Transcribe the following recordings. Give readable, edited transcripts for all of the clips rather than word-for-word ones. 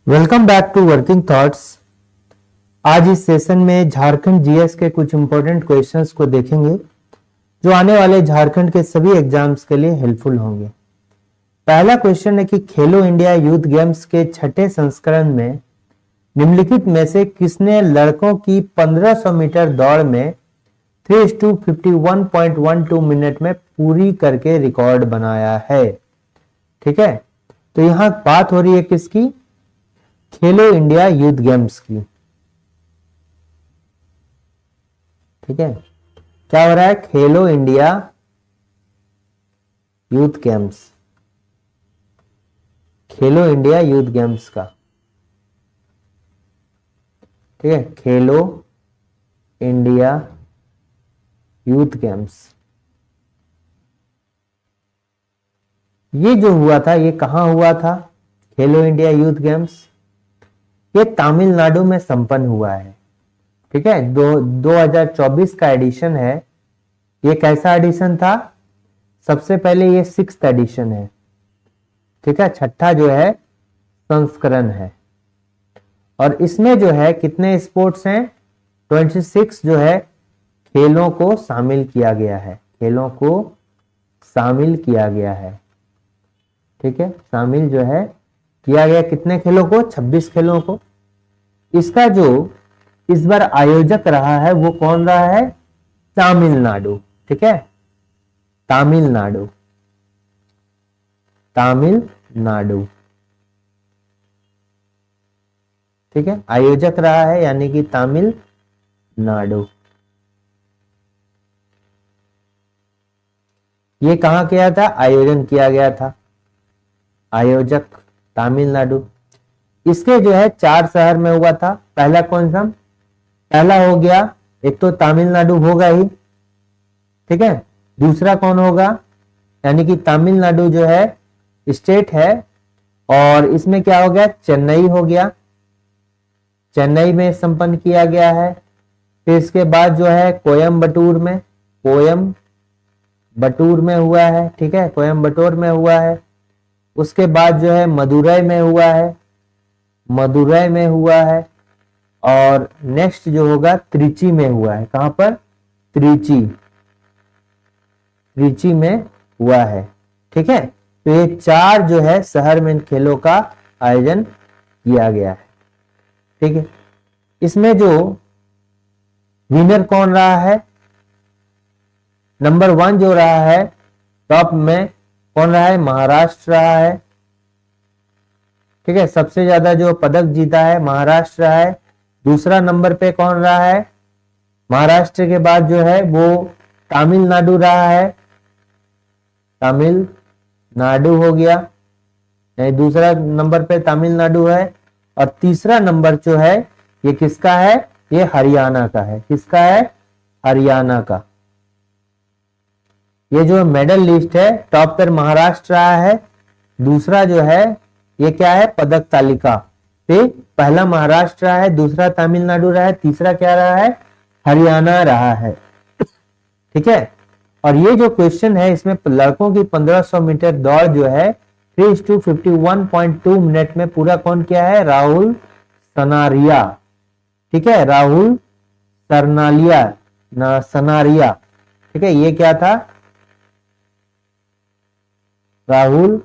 Welcome back to working thoughts. आज इस session में झारखंड जीएस के कुछ इंपॉर्टेंट क्वेश्चंस को देखेंगे जो आने वाले झारखंड के सभी एग्जाम्स के लिए हेल्पफुल होंगे। पहला क्वेश्चन है कि खेलो इंडिया यूथ गेम्स के छठे संस्करण में निम्नलिखित में से किसने लड़कों की 1500 मीटर दौड़ में 3:51.12 मिनट में पूरी करके रिकॉर्ड बनाया है। ठीक है, तो यहां बात हो रही है किसकी? खेलो इंडिया यूथ गेम्स की। ठीक है, क्या हो रहा है? खेलो इंडिया यूथ गेम्स, खेलो इंडिया यूथ गेम्स का। ठीक है, खेलो इंडिया यूथ गेम्स, ये जो हुआ था ये कहां हुआ था? खेलो इंडिया यूथ गेम्स ये तमिलनाडु में संपन्न हुआ है। ठीक है, 2024 का एडिशन है। ये कैसा एडिशन था? सबसे पहले ये 6th एडिशन है। ठीक है, छठा जो है संस्करण है और इसमें जो है कितने स्पोर्ट्स हैं? 26 जो है खेलों को शामिल किया गया है। खेलों को शामिल किया गया है। ठीक है, शामिल जो है किया गया कितने खेलों को? 26 खेलों को। इसका जो इस बार आयोजक रहा है वो कौन रहा है? तमिलनाडु। ठीक है, तमिलनाडु, तमिलनाडु। ठीक है, आयोजक रहा है यानी कि तमिलनाडु। ये कहां किया था? आयोजन किया गया था, आयोजक तमिलनाडु। इसके जो है 4 शहर में हुआ था। पहला कौन सा? पहला हो गया, एक तो तमिलनाडु होगा ही। ठीक है, दूसरा कौन होगा? यानी कि तमिलनाडु जो है स्टेट है और इसमें क्या हो गया? चेन्नई हो गया, चेन्नई में संपन्न किया गया है। फिर इसके बाद जो है कोयम्बटूर में, कोयम्बटूर में हुआ है। ठीक है, कोयम्बटूर में हुआ है। उसके बाद जो है मदुरई में हुआ है, मदुरई में हुआ है। और नेक्स्ट जो होगा त्रिची में हुआ है। कहां पर? त्रिची, त्रिची में हुआ है। ठीक है, तो ये 4 जो है शहर में इन खेलों का आयोजन किया गया है। ठीक है, इसमें जो विनर कौन रहा है? नंबर 1 जो रहा है टॉप में कौन रहा है? महाराष्ट्र रहा है। ठीक है, सबसे ज्यादा जो पदक जीता है महाराष्ट्र रहा है। दूसरा नंबर पे कौन रहा है? महाराष्ट्र के बाद जो है वो तमिलनाडु रहा है, तमिलनाडु हो गया। दूसरा नंबर पे तमिलनाडु है और तीसरा नंबर जो है ये किसका है? ये हरियाणा का है। किसका है? हरियाणा का। ये जो मेडल लिस्ट है टॉप पर महाराष्ट्र रहा है। दूसरा जो है ये क्या है? पदक तालिका पे पहला महाराष्ट्र रहा है, दूसरा तमिलनाडु रहा है, तीसरा क्या रहा है? हरियाणा रहा है। ठीक है, और ये जो क्वेश्चन है इसमें लड़कों की 1500 मीटर दौड़ जो है 3:51.2 मिनट में पूरा कौन किया है? राहुल सनारिया। ठीक है, राहुल सरनालिया ना सनारिया। ठीक है, ये क्या था? राहुल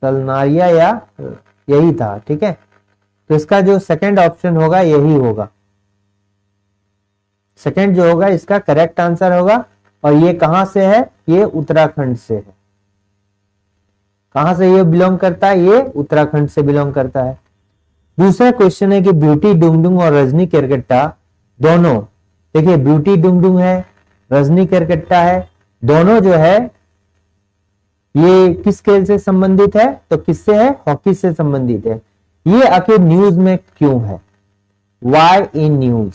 सलनारिया या यही था। ठीक है, तो इसका जो सेकंड ऑप्शन होगा यही होगा। सेकंड जो होगा इसका करेक्ट आंसर होगा। और ये कहां से है? ये उत्तराखंड से है। कहां से ये बिलोंग करता है? ये उत्तराखंड से बिलोंग करता है। दूसरा क्वेश्चन है कि ब्यूटी डुंगडुंग और रजनी केरकेट्टा दोनों, देखिए ब्यूटी डुंगडुंग है, रजनी केरकेट्टा है, दोनों जो है ये किस खेल से संबंधित है? तो किससे है? हॉकी से संबंधित है। ये आखिर न्यूज में क्यों है? वाई इन न्यूज,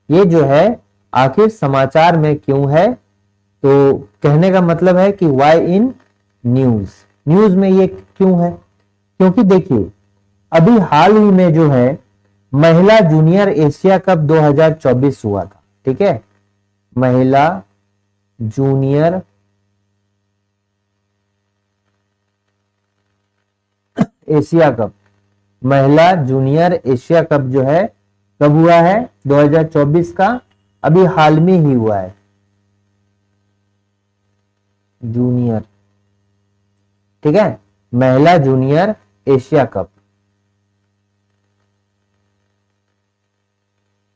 ये जो है आखिर समाचार में क्यों है? तो कहने का मतलब है कि वाई इन न्यूज, न्यूज में ये क्यों है? क्योंकि देखिए अभी हाल ही में जो है महिला जूनियर एशिया कप 2024 हुआ था। ठीक है, महिला जूनियर एशिया कप, महिला जूनियर एशिया कप जो है कब हुआ है? 2024 का, अभी हाल में ही हुआ है जूनियर, ठीक है, महिला junior Asia cup,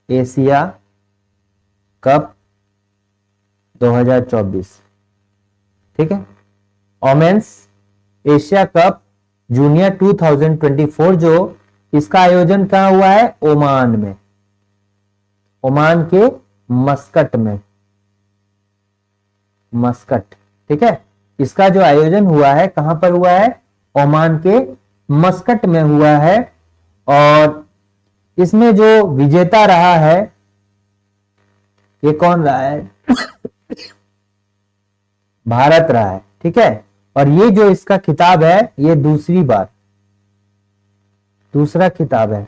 Asia cup 2024, ठीक है। ओमेन्स एशिया कप जूनियर 2024 जो इसका आयोजन कहाँ हुआ है? ओमान में, ओमान के मस्कट में, मस्कट, ठीक है। इसका जो आयोजन हुआ है कहां पर हुआ है? ओमान के मस्कट में हुआ है। और इसमें जो विजेता रहा है ये कौन रहा है? भारत रहा है, ठीक है। और ये जो इसका खिताब है ये दूसरी बार, दूसरा खिताब है,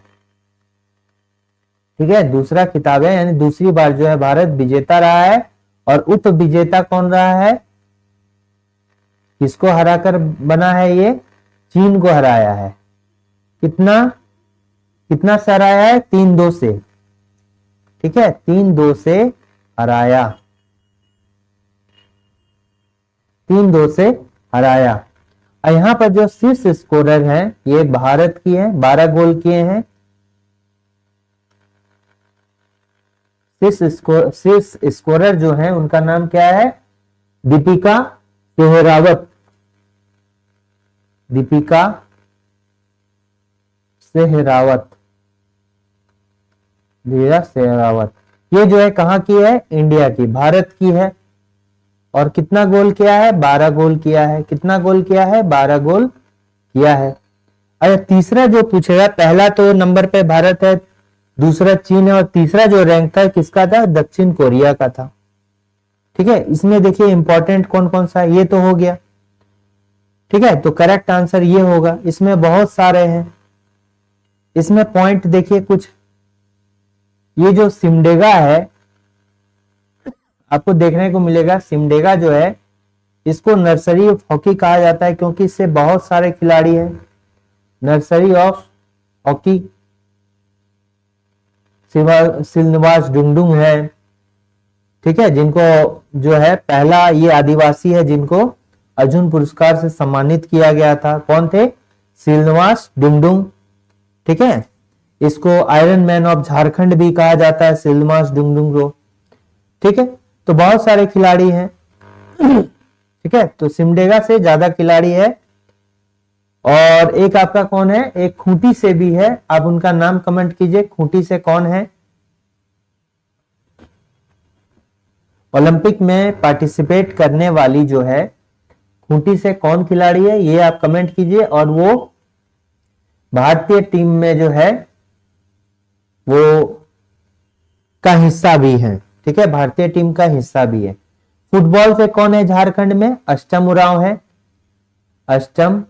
ठीक है, दूसरा खिताब है, यानी दूसरी बार जो है भारत विजेता रहा है। और उप विजेता कौन रहा है? किसको हराकर बना है ये? चीन को हराया है। कितना कितना से हराया है? 3-2 से, ठीक है, 3-2 से हराया, 3-2 से हराया। और यहां पर जो शीर्ष स्कोरर हैं ये भारत की हैं, 12 गोल किए हैं। शीर्ष स्कोरर जो है उनका नाम क्या है? दीपिका सेहरावत, दीपिका सेहरावत, दीपिका सेहरावत। ये जो है कहां की है? इंडिया की, भारत की है। और कितना गोल किया है? 12 गोल किया है। कितना गोल किया है? 12 गोल किया है। अरे तीसरा जो पूछेगा, पहला तो नंबर पे भारत है, दूसरा चीन है, और तीसरा जो रैंक था किसका था? दक्षिण कोरिया का था, ठीक है। इसमें देखिए इंपॉर्टेंट कौन कौन सा है, ये तो हो गया, ठीक है। तो करेक्ट आंसर ये होगा। इसमें बहुत सारे हैं, इसमें पॉइंट देखिए कुछ। ये जो सिमडेगा है आपको देखने को मिलेगा, सिमडेगा जो है इसको नर्सरी ऑफ हॉकी कहा जाता है क्योंकि इससे बहुत सारे खिलाड़ी हैं। Nursery of hockey, Shrinivas Dungdung है, ठीक है, जिनको जो है पहला ये आदिवासी है जिनको अर्जुन पुरस्कार से सम्मानित किया गया था। कौन थे? श्रीनिवास डुंगडुंग, ठीक है। इसको आयरन मैन ऑफ झारखंड भी कहा जाता है, श्रीनिवास डुंगडुंग को, ठीक है। तो बहुत सारे खिलाड़ी हैं, ठीक है। तो सिमडेगा से ज्यादा खिलाड़ी है। और एक आपका कौन है? एक खूंटी से भी है, आप उनका नाम कमेंट कीजिए, खूंटी से कौन है? ओलंपिक में पार्टिसिपेट करने वाली जो है खूंटी से कौन खिलाड़ी है ये आप कमेंट कीजिए। और वो भारतीय टीम में जो है वो का हिस्सा भी है, ठीक है, भारतीय टीम का हिस्सा भी है। फुटबॉल से कौन है झारखंड में? अष्टम उरांव है, अष्टम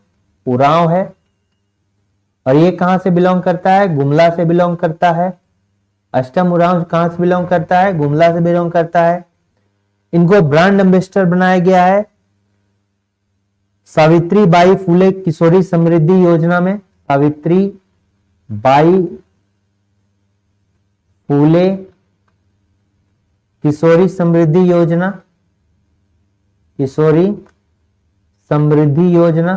उरांव है। और ये कहां से बिलोंग करता है? गुमला से बिलोंग करता है। अष्टम उरांव कहां से बिलोंग करता है? गुमला से बिलोंग करता है। इनको ब्रांड एम्बेसडर बनाया गया है सावित्री बाई फुले किशोरी समृद्धि योजना में। सावित्री बाई फुले किशोरी समृद्धि योजना, किशोरी समृद्धि योजना,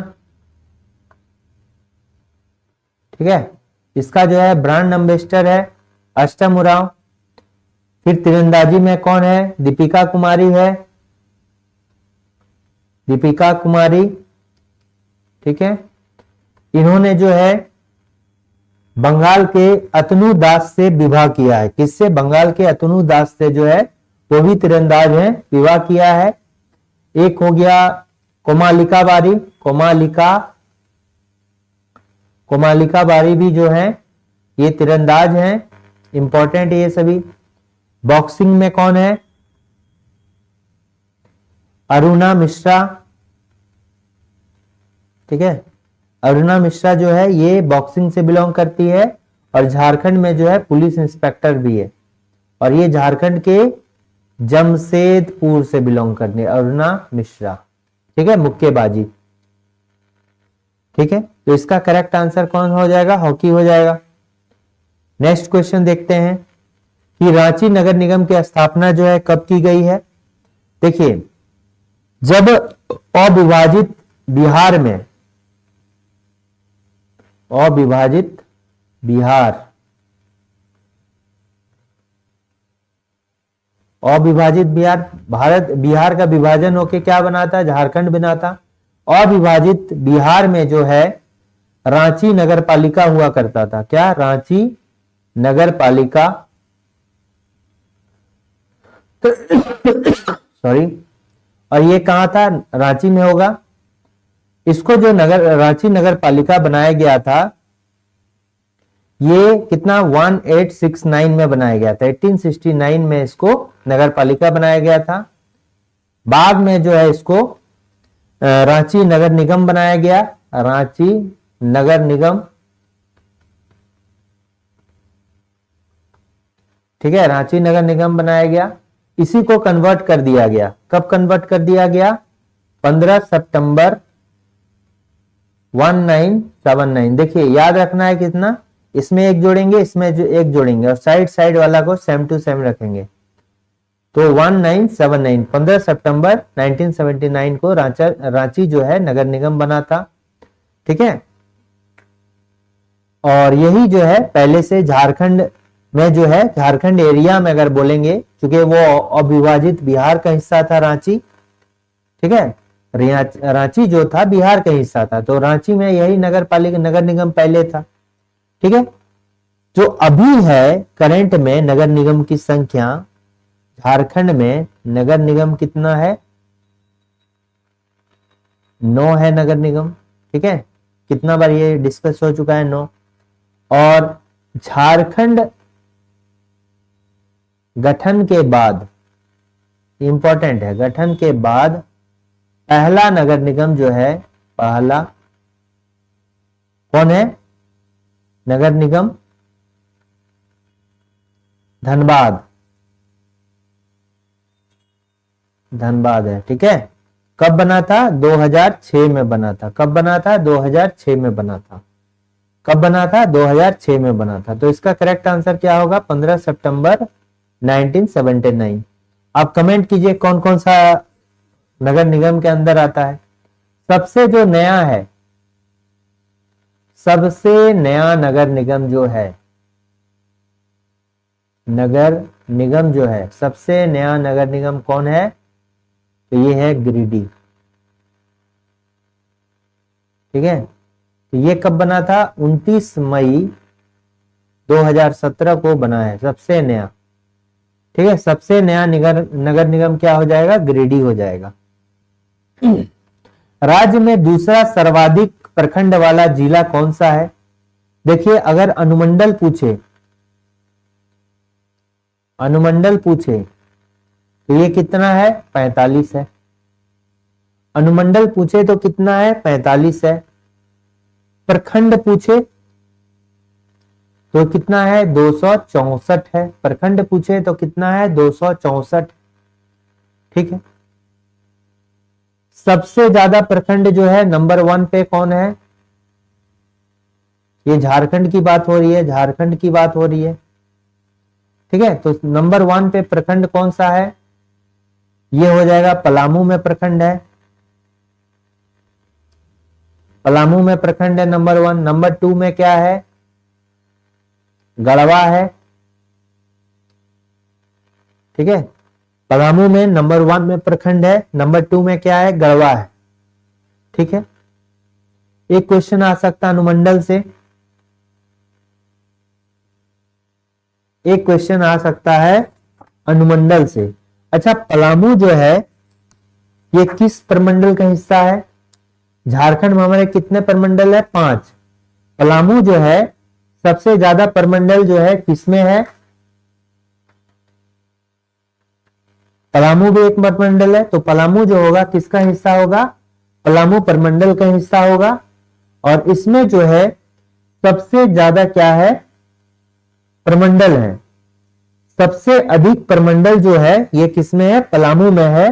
ठीक है। इसका जो है ब्रांड एम्बेसडर है अष्टम उरांव। फिर तीरंदाजी में कौन है? दीपिका कुमारी है, दीपिका कुमारी, ठीक है। इन्होंने जो है बंगाल के अतनु दास से विवाह किया है। किससे? बंगाल के अतनु दास से जो है वो भी तीरंदाज है, विवाह किया है। एक हो गया कोमालिका बारी, कोमालिका बारी भी जो है ये तीरंदाज हैं, इंपॉर्टेंट ये सभी। बॉक्सिंग में कौन है? अरुणा मिश्रा, ठीक है। अरुणा मिश्रा जो है ये बॉक्सिंग से बिलोंग करती है और झारखंड में जो है पुलिस इंस्पेक्टर भी है। और ये झारखंड के जमशेदपुर से बिलोंग करने अरुणा मिश्रा, ठीक है, मुक्केबाजी, ठीक है, तो इसका करेक्ट आंसर कौन हो जाएगा? हॉकी हो जाएगा। नेक्स्ट क्वेश्चन देखते हैं कि रांची नगर निगम की स्थापना जो है कब की गई है। देखिए, जब अविभाजित बिहार में, अविभाजित बिहार, अविभाजित बिहार, भारत बिहार का विभाजन होके क्या बना था? झारखंड बना था। अविभाजित बिहार में जो है रांची नगर पालिका हुआ करता था। क्या? रांची नगर पालिका सॉरी, और ये कहां था? रांची में होगा। इसको जो रांची नगर पालिका बनाया गया था, ये कितना 1869 में बनाया गया था। 1869 में इसको नगर पालिका बनाया गया था। बाद में जो है इसको रांची नगर निगम बनाया गया। रांची नगर निगम, ठीक है, रांची नगर निगम बनाया गया। इसी को कन्वर्ट कर दिया गया। कब कन्वर्ट कर दिया गया? 15 सितंबर 1979। देखिए, याद रखना है कितना, इसमें एक जोड़ेंगे, इसमें जो एक जोड़ेंगे, और साइड साइड वाला को सेम टू सेम रखेंगे। तो 1979, 15 सितंबर 1979 को रांची जो है नगर निगम बना था। ठीक है, और यही जो है पहले से झारखंड में जो है, झारखंड एरिया में अगर बोलेंगे, क्योंकि वो अविभाजित बिहार का हिस्सा था रांची। ठीक है, रांची जो था बिहार का हिस्सा था, तो रांची में यही नगर पालिका, नगर निगम पहले था। ठीक है, जो अभी है करंट में नगर निगम की संख्या, झारखंड में नगर निगम कितना है? 9 है नगर निगम। ठीक है, कितना बार ये डिस्कस हो चुका है, 9। और झारखंड गठन के बाद, इंपॉर्टेंट है, गठन के बाद पहला नगर निगम जो है, पहला कौन है? नगर निगम धनबाद, धनबाद है। ठीक है, कब बना था? 2006 में बना था। कब बना था? 2006 में बना था। कब बना था? 2006 में बना था। तो इसका करेक्ट आंसर क्या होगा? 15 सितंबर 1979। आप कमेंट कीजिए कौन कौन सा नगर निगम के अंदर आता है। सबसे जो नया है, सबसे नया नगर निगम जो है, नगर निगम जो है, सबसे नया नगर निगम कौन है? तो ये है गिरिडीह। ठीक है, तो ये कब बना था? 29 मई 2017 को बना है, सबसे नया। ठीक है, सबसे नया नगर निगम क्या हो जाएगा? गिरिडीह हो जाएगा। राज्य में दूसरा सर्वाधिक प्रखंड वाला जिला कौन सा है? देखिए, अगर अनुमंडल पूछे, अनुमंडल पूछे तो ये कितना है? 45 है। अनुमंडल पूछे तो कितना है? 45 है। प्रखंड पूछे तो कितना है? 264 है। प्रखंड पूछे तो कितना है? 264। ठीक है, सबसे ज्यादा प्रखंड जो है नंबर 1 पे कौन है? ये झारखंड की बात हो रही है, झारखंड की बात हो रही है। ठीक है, तो नंबर 1 पे प्रखंड कौन सा है? ये हो जाएगा पलामू में प्रखंड है। पलामू में प्रखंड है नंबर 1। नंबर 2 में क्या है? गढ़वा है। ठीक है, पलामू में नंबर 1 में प्रखंड है। नंबर 2 में क्या है? गढ़वा है। ठीक है, एक क्वेश्चन आ सकता है अनुमंडल से, एक क्वेश्चन आ सकता है अनुमंडल से। अच्छा, पलामू जो है ये किस प्रमंडल का हिस्सा है? झारखंड में हमारे कितने प्रमंडल है? 5। पलामू जो है सबसे ज्यादा प्रमंडल जो है किसमें है? पलामू भी एक प्रमंडल है, तो पलामू जो होगा किसका हिस्सा होगा? पलामू प्रमंडल का हिस्सा होगा। और इसमें जो है सबसे ज्यादा क्या है? प्रमंडल है। सबसे अधिक प्रमंडल जो है ये किसमें है? पलामू में है।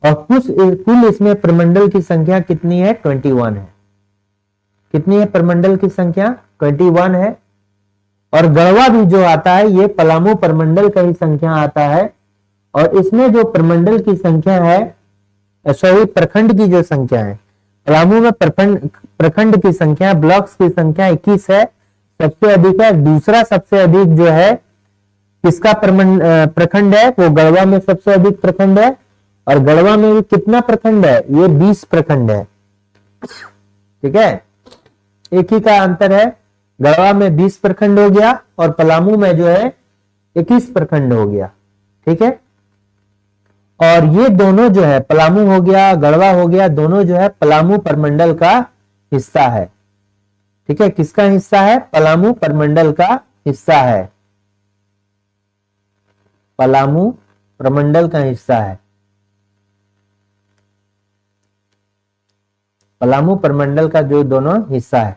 और कुल इसमें प्रमंडल की संख्या कितनी है? 21 है। कितनी है प्रमंडल की संख्या? 21 है। और गढ़वा भी जो आता है ये पलामू प्रमंडल का ही संख्या आता है, और इसमें जो प्रमंडल की संख्या है, सॉरी प्रखंड की जो संख्या है, पलामू में प्रखंड की संख्या, ब्लॉक्स की संख्या 21 है, सबसे अधिक है। दूसरा सबसे अधिक जो है किसका प्रखंड है? वो गढ़वा में सबसे अधिक प्रखंड है। और गढ़वा में कितना प्रखंड है? ये 20 प्रखंड है। ठीक है, एक ही का अंतर है, गढ़वा में 20 प्रखंड हो गया और पलामू में जो है 21 प्रखंड हो गया। ठीक है, और ये दोनों जो है पलामू हो गया, गढ़वा हो गया, दोनों जो है पलामू प्रमंडल का हिस्सा है। ठीक है, किसका हिस्सा है? पलामू प्रमंडल का हिस्सा है, पलामू प्रमंडल का हिस्सा है, पलामू प्रमंडल का जो दोनों हिस्सा है।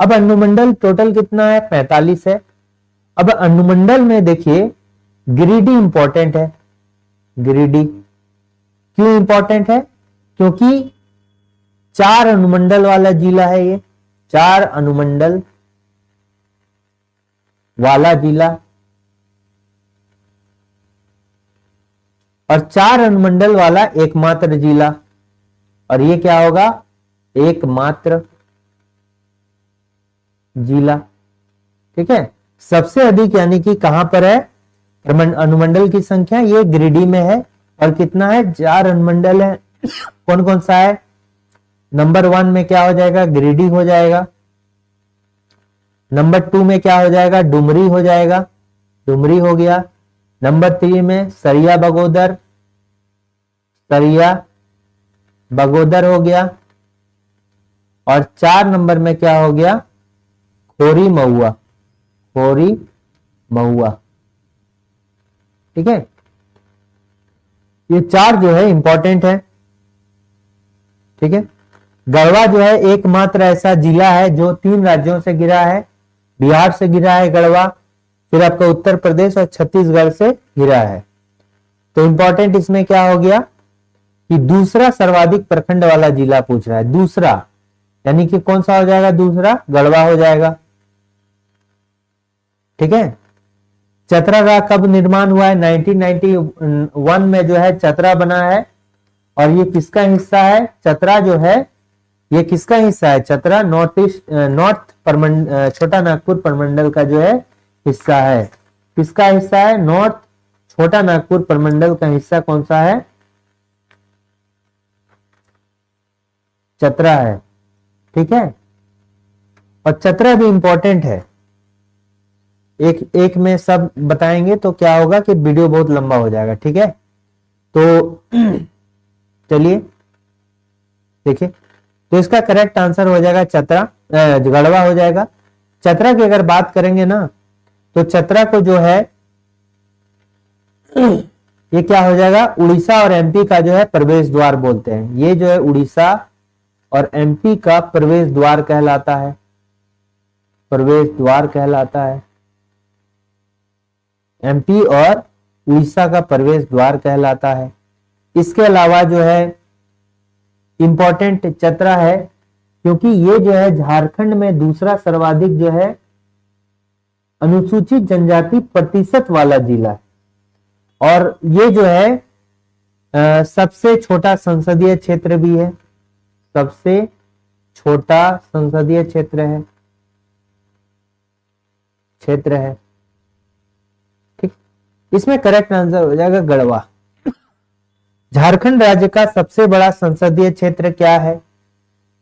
अब अनुमंडल टोटल कितना है? 45 है। अब अनुमंडल में देखिए गिरिडीह इंपॉर्टेंट है। गिरिडीह क्यों इंपॉर्टेंट है? क्योंकि 4 अनुमंडल वाला जिला है ये, 4 अनुमंडल वाला जिला, और 4 अनुमंडल वाला एकमात्र जिला। और ये क्या होगा? एकमात्र जिला। ठीक है, सबसे अधिक यानी कि कहां पर है अनुमंडल की संख्या? ये गिरिडीह में है। और कितना है? 4 अनुमंडल है। कौन कौन सा है? नंबर 1 में क्या हो जाएगा? गिरिडीह हो जाएगा। नंबर 2 में क्या हो जाएगा? डुमरी हो जाएगा, डुमरी हो गया। नंबर 3 में सरिया बगोदर, सरिया बगोदर हो गया। और 4 नंबर में क्या हो गया? खोरी महुआ, खोरी महुआ। ठीक है, ये 4 जो है इंपॉर्टेंट है। ठीक है, गढ़वा जो है एकमात्र ऐसा जिला है जो 3 राज्यों से घिरा है। बिहार से घिरा है गढ़वा, फिर आपका उत्तर प्रदेश और छत्तीसगढ़ से घिरा है। तो इंपॉर्टेंट इसमें क्या हो गया कि दूसरा सर्वाधिक प्रखंड वाला जिला पूछ रहा है। दूसरा यानी कि कौन सा हो जाएगा? दूसरा गढ़वा हो जाएगा। ठीक है, चतरा का कब निर्माण हुआ है? 1991 में जो है चतरा बना है। और ये किसका हिस्सा है? चतरा जो है ये किसका हिस्सा है? चतरा नॉर्थ छोटा नागपुर प्रमंडल का जो है हिस्सा है। किसका हिस्सा है? नॉर्थ छोटा नागपुर प्रमंडल का हिस्सा कौन सा है? चतरा है। ठीक है, और चतरा भी इंपॉर्टेंट है। एक में सब बताएंगे तो क्या होगा कि वीडियो बहुत लंबा हो जाएगा। ठीक है, तो चलिए देखिए, तो इसका करेक्ट आंसर हो जाएगा चतरा, गढ़वा हो जाएगा। चतरा की अगर बात करेंगे ना तो चतरा को जो है ये क्या हो जाएगा? उड़ीसा और एमपी का जो है प्रवेश द्वार बोलते हैं। ये जो है उड़ीसा और एमपी का प्रवेश द्वार कहलाता है, प्रवेश द्वार कहलाता है। एमपी और उड़ीसा का प्रवेश द्वार कहलाता है। इसके अलावा जो है इंपॉर्टेंट चतरा है क्योंकि ये जो है झारखंड में दूसरा सर्वाधिक जो है अनुसूचित जनजाति प्रतिशत वाला जिला है। और ये जो है सबसे छोटा संसदीय क्षेत्र भी है, सबसे छोटा संसदीय क्षेत्र है। ठीक, इसमें करेक्ट आंसर हो जाएगा गढ़वा। झारखंड राज्य का सबसे बड़ा संसदीय क्षेत्र क्या है?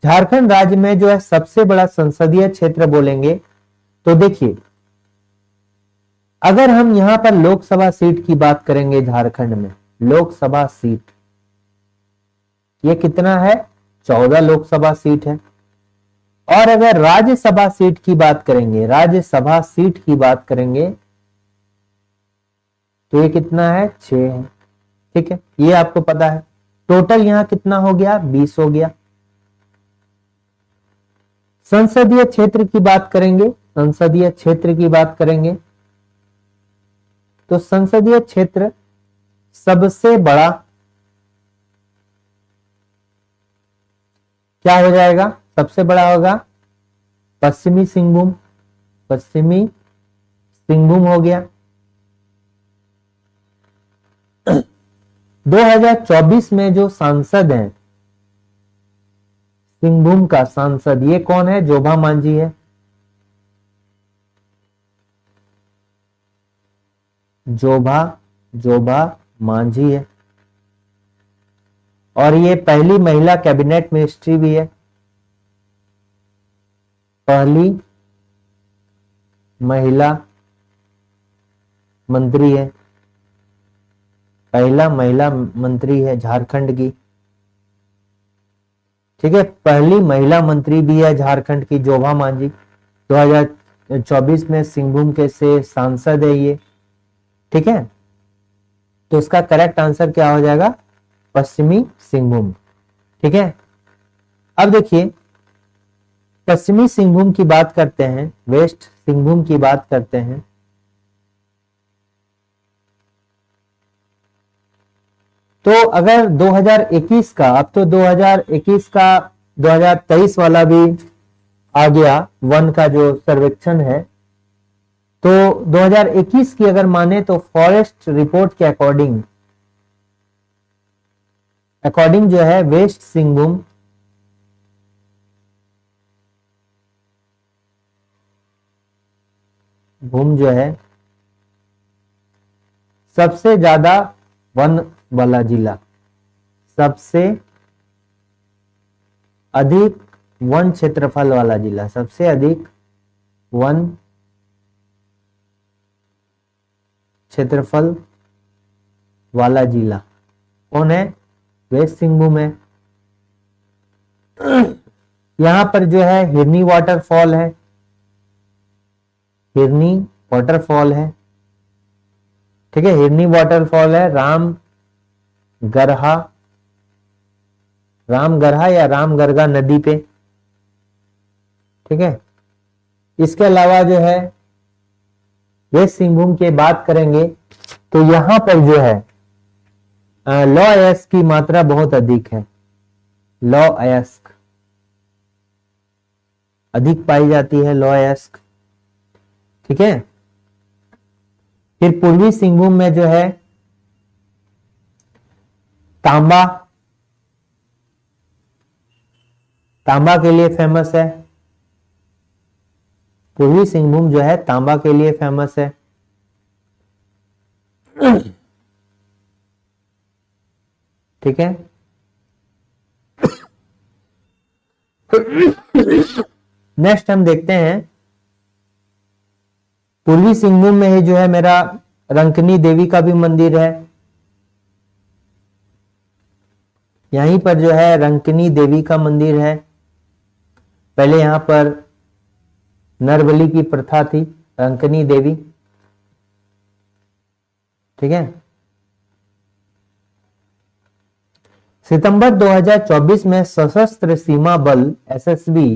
झारखंड राज्य में जो है सबसे बड़ा संसदीय क्षेत्र बोलेंगे तो देखिए, अगर हम यहां पर लोकसभा सीट की बात करेंगे, झारखंड में लोकसभा सीट ये कितना है? 14 लोकसभा सीट है। और अगर राज्यसभा सीट की बात करेंगे, राज्यसभा सीट की बात करेंगे तो ये कितना है? 6 है। ठीक है, ये आपको पता है। टोटल यहां कितना हो गया? 20 हो गया। संसदीय क्षेत्र की बात करेंगे, संसदीय क्षेत्र की बात करेंगे तो संसदीय क्षेत्र सबसे बड़ा क्या हो जाएगा? सबसे बड़ा होगा पश्चिमी सिंहभूम, पश्चिमी सिंहभूम हो गया। 2024 में जो सांसद हैं सिंहभूम का सांसद, ये कौन है? जोभा मांझी है। जोभा मांझी है। और ये पहली महिला कैबिनेट मिनिस्ट्री भी है, पहली महिला मंत्री है, पहला महिला मंत्री है झारखंड की। ठीक है, पहली महिला मंत्री भी है झारखंड की जोभा मांझी। 2024 में सिंहभूम के से सांसद है ये। ठीक है, तो इसका करेक्ट आंसर क्या हो जाएगा? पश्चिमी सिंहभूम। ठीक है, अब देखिए पश्चिमी सिंहभूम की बात करते हैं, वेस्ट सिंहभूम की बात करते हैं। तो अगर 2021 का, अब तो 2021 का 2023 वाला भी आ गया, वन का जो सर्वेक्षण है, तो 2021 की अगर माने तो फॉरेस्ट रिपोर्ट के अकॉर्डिंग जो है वेस्ट सिंहभूम जो है सबसे ज्यादा वन वाला जिला, सबसे अधिक वन क्षेत्रफल वाला जिला, सबसे अधिक वन क्षेत्रफल वाला जिला कौन है? वेस्ट सिंहभूम है। यहां पर जो है हिरनी वाटरफॉल है, हिरनी वाटरफॉल है। ठीक है, हिरनी वाटरफॉल है रामगरहा या रामगरगा नदी पे। ठीक है, इसके अलावा जो है वेस्ट सिंहभूम की बात करेंगे तो यहां पर जो है लौ अयस्क की मात्रा बहुत अधिक है, लौ अयस्क अधिक पाई जाती है, लौ अयस्क। ठीक है, फिर पूर्वी सिंहभूम में जो है तांबा के लिए फेमस है, पूर्वी सिंहभूम जो है तांबा के लिए फेमस है। ठीक है, नेक्स्ट हम देखते हैं पूर्वी सिंहभूम में ही जो है मेरा रंकनी देवी का भी मंदिर है। यहीं पर जो है रंकनी देवी का मंदिर है। पहले यहां पर नरबली की प्रथा थी, रंकनी देवी। ठीक है, सितंबर 2024 में सशस्त्र सीमा बल एसएसबी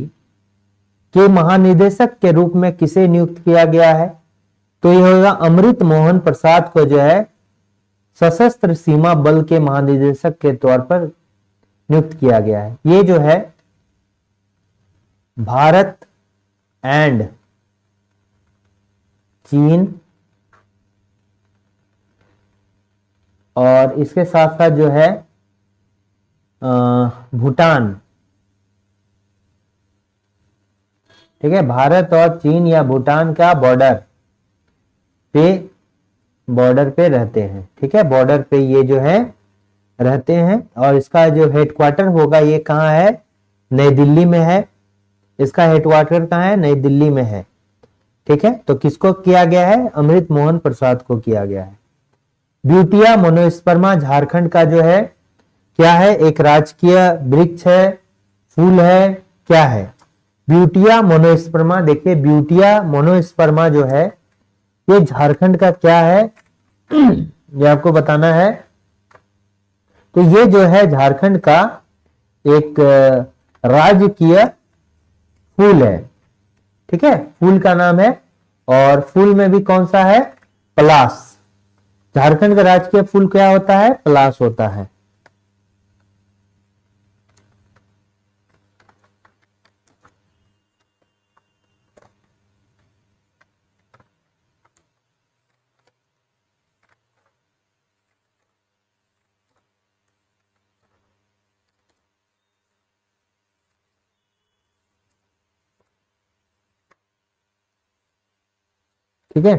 के महानिदेशक के रूप में किसे नियुक्त किया गया है? तो यह होगा अमृत मोहन प्रसाद को जो है सशस्त्र सीमा बल के महानिदेशक के तौर पर नियुक्त किया गया है। ये जो है भारत एंड चीन और इसके साथ साथ जो है भूटान, ठीक है, भारत और चीन या भूटान का बॉर्डर पे रहते हैं। ठीक है, बॉर्डर पे ये जो है रहते हैं और इसका जो हेडक्वार्टर होगा ये कहाँ है? नई दिल्ली में है। इसका हेडक्वार्टर कहाँ है? नई दिल्ली में है। ठीक है, तो किसको किया गया है? अमृत मोहन प्रसाद को किया गया है। ब्यूटिया मोनोस्पर्मा झारखंड का जो है क्या है? एक राजकीय वृक्ष है, फूल है, क्या है? Butea monosperma. देखिए ब्यूटिया मोनोस्पर्मा जो है ये झारखंड का क्या है ये आपको बताना है। तो ये जो है झारखंड का एक राजकीय फूल है। ठीक है, फूल का नाम है और फूल में भी कौन सा है? पलाश। झारखंड का राजकीय फूल क्या होता है? पलाश होता है। ठीक है,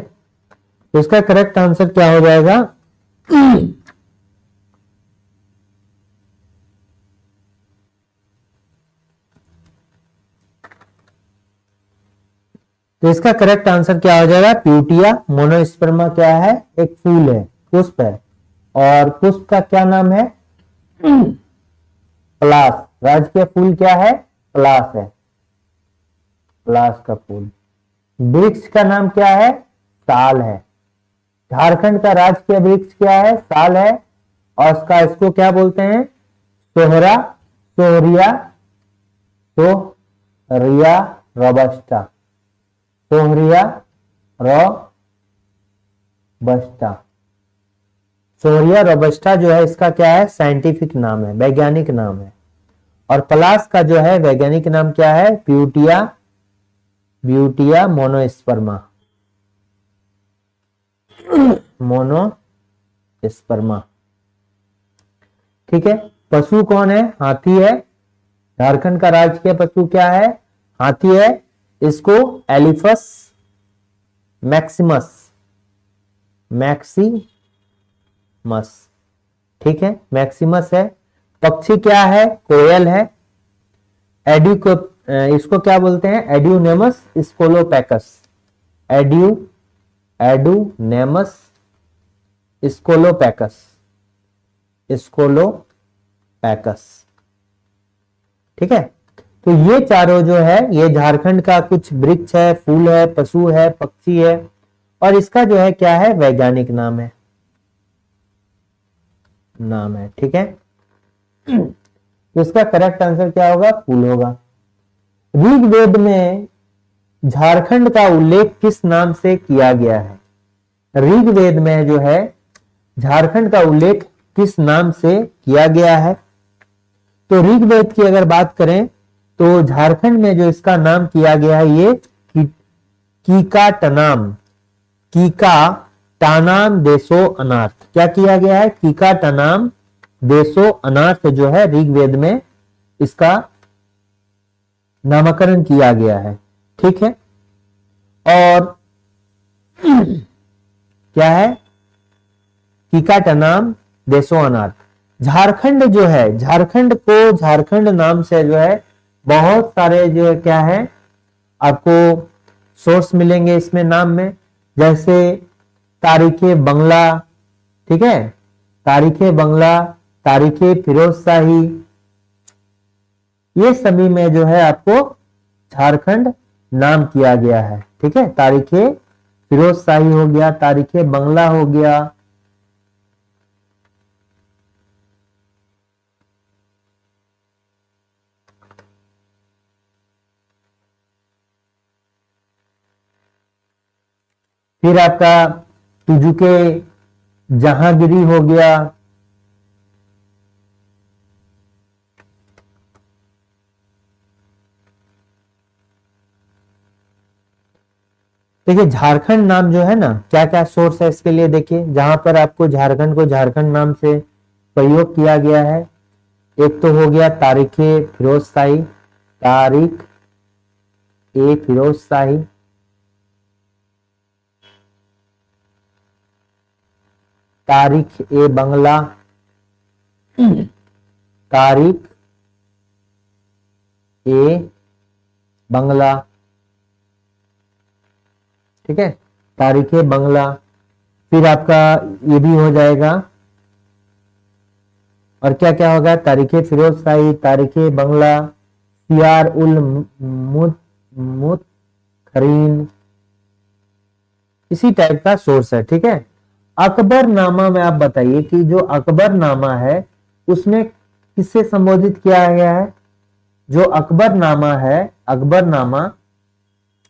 तो इसका करेक्ट आंसर क्या हो जाएगा? तो इसका करेक्ट आंसर क्या हो जाएगा? प्यूटिया मोनोस्पर्मा क्या है? एक फूल है, पुष्प है, और पुष्प का क्या नाम है? पलाश। राजकीय फूल क्या है? पलाश है, पलाश का फूल। वृक्ष का नाम क्या है? साल है। झारखंड का राजकीय वृक्ष क्या है? साल है, और इसको क्या बोलते हैं? Shorea, Shorea, Shorea robusta, Shorea robusta. Shorea robusta जो है इसका क्या है? साइंटिफिक नाम है, वैज्ञानिक नाम है। और पलाश का जो है वैज्ञानिक नाम क्या है? प्यूटिया, ब्यूटिया मोनोस्पर्मा, मोनोस्पर्मा। ठीक है, पशु कौन है? हाथी है। झारखंड का राजकीय पशु क्या है? हाथी है। इसको एलिफस मैक्सिमस, मैक्सिमस, ठीक है, मैक्सिमस है। पक्षी क्या है? कोयल है। एड्यू को इसको क्या बोलते हैं? एड्यूनेमस स्कोलोपैकस, एड्यू एडूनेमस स्कोलोपैकस, स्कोलोपैकस। ठीक है, तो ये चारों जो है ये झारखंड का कुछ वृक्ष है, फूल है, पशु है, पक्षी है, और इसका जो है क्या है? वैज्ञानिक नाम है, नाम है। ठीक है, तो इसका करेक्ट आंसर क्या होगा? फूल होगा। ऋग्वेद में झारखंड का उल्लेख किस नाम से किया गया है? ऋग्वेद में जो है झारखंड का उल्लेख किस नाम से किया गया है? तो ऋग्वेद की अगर बात करें तो झारखंड में जो इसका नाम किया गया है ये कीकाटनाम, कीकाटानाम देशो अनार्थ। क्या किया गया है? कीकाटानाम देशो अनार्थ जो है ऋग्वेद में इसका नामकरण किया गया है। ठीक है, और क्या है? कीकाटनाम देशो अनार्थ। झारखंड जो है, झारखंड को झारखंड नाम से जो है बहुत सारे जो है क्या है आपको सोर्स मिलेंगे इसमें नाम में, जैसे तारीखे बंगला, ठीक है, तारीखे बंगला, तारीखे फिरोज शाही, ये सभी में जो है आपको झारखंड नाम किया गया है। ठीक है, तारीखे फिरोज शाही हो गया, तारीखे बंगला हो गया, फिर आपका तुजुके जहांगीरी हो गया। देखिए झारखंड नाम जो है ना, क्या क्या सोर्स है इसके लिए देखिए, जहां पर आपको झारखंड को झारखंड नाम से प्रयोग किया गया है। एक तो हो गया तारीखे फिरोज शाही, तारीख ए फिरोज शाही, तारीख ए बंगला, तारीख ए बंगला, ठीक है, तारीख ए बंगला। फिर आपका ये भी हो जाएगा, और क्या क्या होगा? तारीखे फिरोज शाही, तारीखे बंगला, सियार उल मुतखरीन, इसी टाइप का सोर्स है। ठीक है, अकबरनामा में आप बताइए कि जो अकबरनामा है उसमें किससे संबोधित किया गया है? जो अकबरनामा है, अकबरनामा,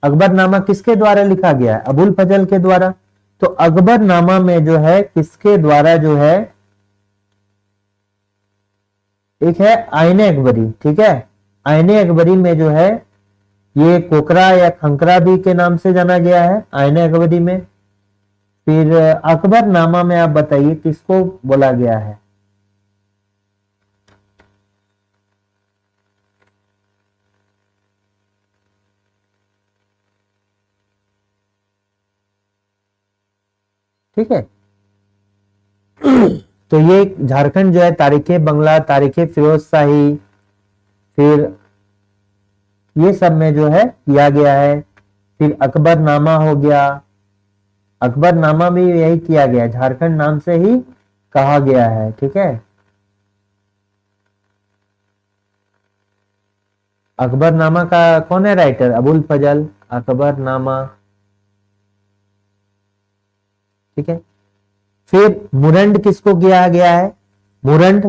अकबरनामा किसके द्वारा लिखा गया है? अबुल फजल के द्वारा। तो अकबरनामा में जो है किसके द्वारा जो है, एक है आईने अकबरी, ठीक है, आईने अकबरी में जो है ये कोकरा या खंकरा भी के नाम से जाना गया है आईने अकबरी में। फिर अकबरनामा में आप बताइए किसको बोला गया है? ठीक है। तो ये झारखंड जो है तारीखे बंगला, तारीखे फिरोज शाही, फिर ये सब में जो है किया गया है। फिर अकबरनामा हो गया, अकबरनामा भी यही किया गया, झारखंड नाम से ही कहा गया है। ठीक है, अकबरनामा का कौन है राइटर? अबुल फजल, अकबरनामा। ठीक है, फिर मुरंड किसको किया गया है? मुरंड,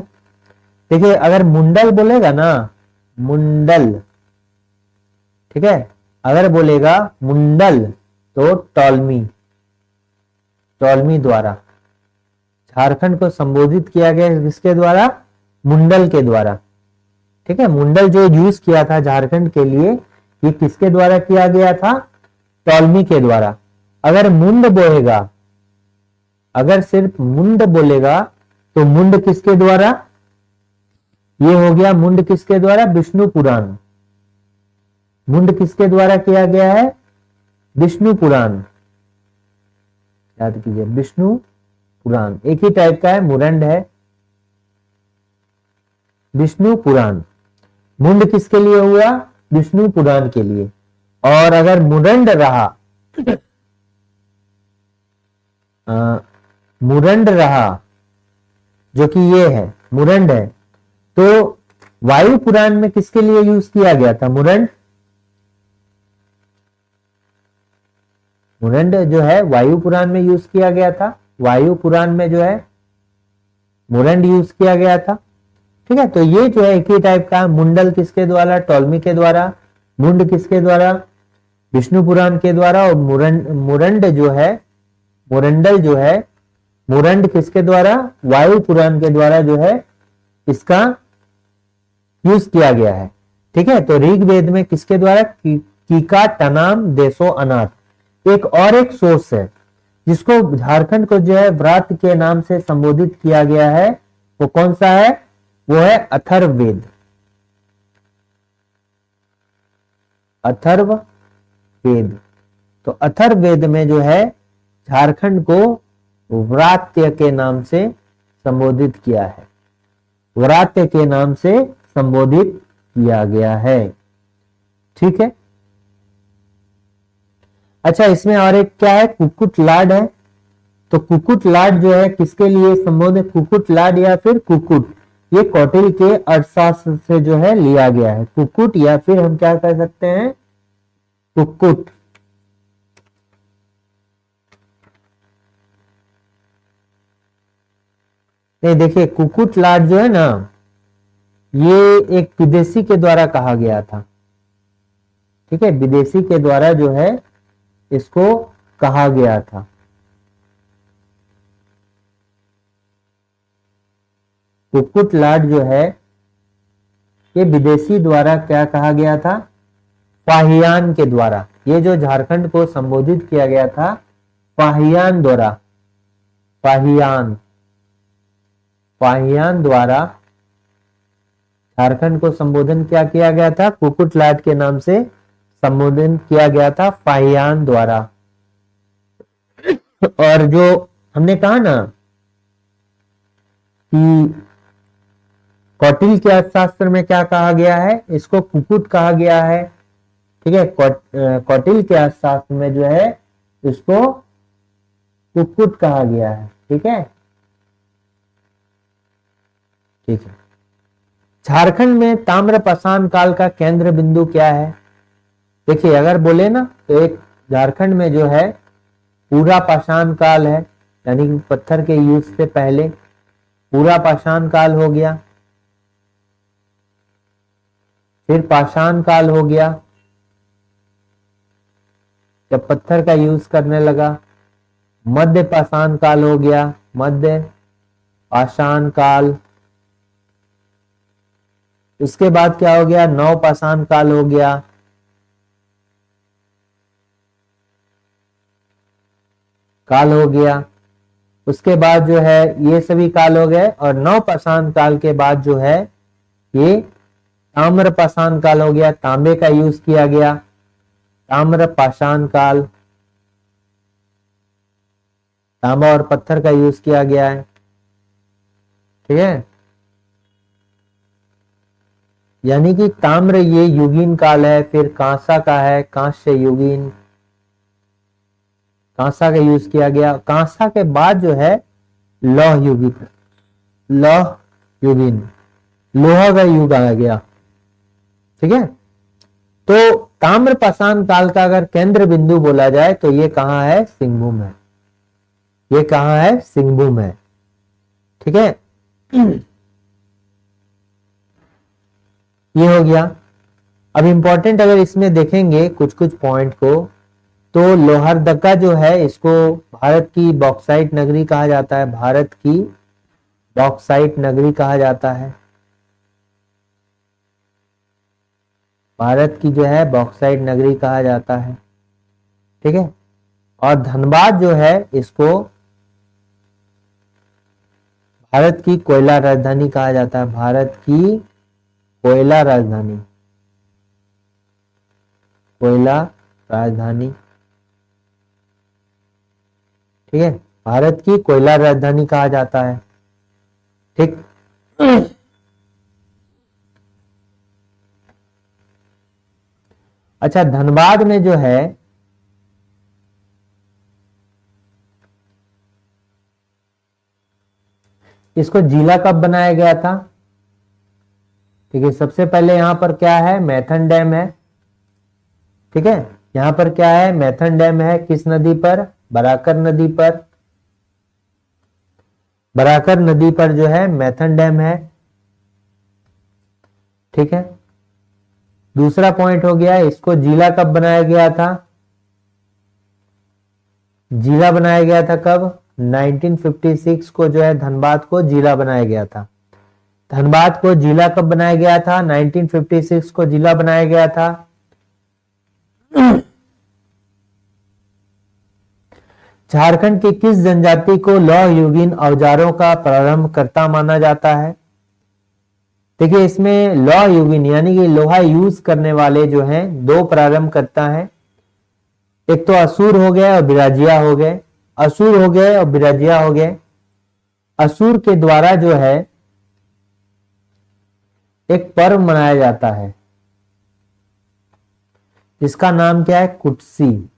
देखिए अगर मुंडल बोलेगा ना, मुंडल, ठीक है, अगर बोलेगा मुंडल तो टॉलमी, टॉलमी द्वारा झारखंड को संबोधित किया गया किसके द्वारा? मुंडल के द्वारा। ठीक है, मुंडल जो यूज किया था झारखंड के लिए, ये किसके द्वारा किया गया था? टॉलमी के द्वारा। अगर मुंड बोलेगा, अगर सिर्फ मुंड बोलेगा तो मुंड किसके द्वारा? ये हो गया मुंड किसके द्वारा? विष्णु पुराण। मुंड किसके द्वारा किया गया है? विष्णु पुराण, याद कीजिए, विष्णु पुराण। एक ही टाइप का है, मुरंड है, विष्णु पुराण। मुंड किसके लिए हुआ? विष्णु पुराण के लिए। और अगर मुरंड रहा, मुरंड रहा जो कि ये है, मुरंड है, तो वायु पुराण में किसके लिए यूज किया गया था? मुरंड, मुरंड जो है वायु पुराण में यूज किया गया था। वायु पुराण में जो है मुरंड यूज किया गया था। ठीक है, तो ये जो है एक ही टाइप का, मुंडल किसके द्वारा? टॉलमी के द्वारा। मुंड किसके द्वारा? विष्णु पुराण के द्वारा। और मुरंड जो है, मुरंडल जो है, मुरंड किसके द्वारा? वायु पुराण के द्वारा जो है इसका यूज किया गया है। ठीक है, तो ऋग्वेद में किसके द्वारा? कीका टनाम देशो अनाथ। एक और एक सोर्स है जिसको झारखंड को जो है व्रात के नाम से संबोधित किया गया है, वो कौन सा है? वो है अथर्ववेद। अथर्ववेद, तो अथर्ववेद में जो है झारखंड को व्रात्य के नाम से संबोधित किया है, व्रात्य के नाम से संबोधित किया गया है। ठीक है, अच्छा इसमें और एक क्या है? कुकुट लाड है। तो कुकुट लाड जो है किसके लिए संबोधित? कुकुट लाड या फिर कुकुट, ये कौटिल्य के अर्थशास्त्र से जो है लिया गया है। कुकुट या फिर हम क्या कह सकते हैं? कुकुट। नहीं, देखिए कुकुट लाड जो है ना, ये एक विदेशी के द्वारा कहा गया था। ठीक है, विदेशी के द्वारा जो है इसको कहा गया था। कुकुट लाड जो है ये विदेशी द्वारा क्या कहा गया था? फाहियान के द्वारा। ये जो झारखंड को संबोधित किया गया था फाहियान द्वारा, फाहियान, फाहियान द्वारा झारखंड को संबोधन क्या किया गया था? कुकुट लाड के नाम से संबोधन किया गया था फाहियान द्वारा। और जो हमने कहा ना कि कौटिल्य के अर्थशास्त्र में क्या कहा गया है? इसको कुकुट कहा गया है। ठीक है, कौटिल्य के अर्थशास्त्र में जो है इसको कुकुट कहा गया है। ठीक है, ठीक है। झारखंड में ताम्रपाषाण काल का केंद्र बिंदु क्या है? देखिए अगर बोले ना तो एक झारखंड में जो है पूरा पाषाण काल है, यानी कि पत्थर के यूज से पहले पूरा पाषाण काल हो गया, फिर पाषाण काल हो गया जब पत्थर का यूज करने लगा, मध्य पाषाण काल हो गया, मध्य पाषाण काल, उसके बाद क्या हो गया? नव पाषाण काल हो गया, काल हो गया। उसके बाद जो है ये सभी काल हो गए, और नव पाषाण काल के बाद जो है ये ताम्र पाषाण काल हो गया, तांबे का यूज किया गया, ताम्र पाषाण काल। तांबा और पत्थर का यूज किया गया है। ठीक है, यानी कि ताम्र ये युगीन काल है। फिर कांसा का है, कांस्य युगीन, कांसा का यूज किया गया। कांसा के बाद जो है लौह युगीन, लौह युगीन, लोहा का युग आ गया। ठीक है, तो ताम्र पाषाण काल का अगर केंद्र बिंदु बोला जाए तो ये कहां है? सिंहभूम है। ये कहां है? सिंहभूम है। ठीक है, ये हो गया। अब इंपॉर्टेंट अगर इसमें देखेंगे कुछ कुछ पॉइंट को, तो लोहरदगा जो है इसको भारत की बॉक्साइट नगरी कहा जाता है। भारत की बॉक्साइट नगरी कहा जाता है। भारत की जो है बॉक्साइट नगरी कहा जाता है। ठीक है, और धनबाद जो है इसको भारत की कोयला राजधानी कहा जाता है। भारत की कोयला राजधानी, कोयला राजधानी। ठीक है, भारत की कोयला राजधानी कहा जाता है। ठीक, अच्छा, धनबाद में जो है इसको जिला कब बनाया गया था? ठीक है, सबसे पहले यहां पर क्या है? मैथन डैम है। ठीक है, यहां पर क्या है? मैथन डैम है। किस नदी पर? बराकर नदी पर। बराकर नदी पर जो है मैथन डैम है। ठीक है, दूसरा पॉइंट हो गया, इसको जिला कब बनाया गया था? जिला बनाया गया था कब? 1956 को जो है धनबाद को जिला बनाया गया था। धनबाद को जिला कब बनाया गया था? 1956 को जिला बनाया गया था। झारखंड की किस जनजाति को लौह युगीन औजारों का प्रारंभकर्ता माना जाता है? देखिए, इसमें लौह युगीन यानी कि लोहा यूज करने वाले जो हैं दो प्रारंभकर्ता हैं। एक तो असुर हो गए और बिराजिया हो गए। असुर हो गए और बिराजिया हो गए। असुर के द्वारा जो है एक पर्व मनाया जाता है, जिसका नाम क्या है? कुटसी।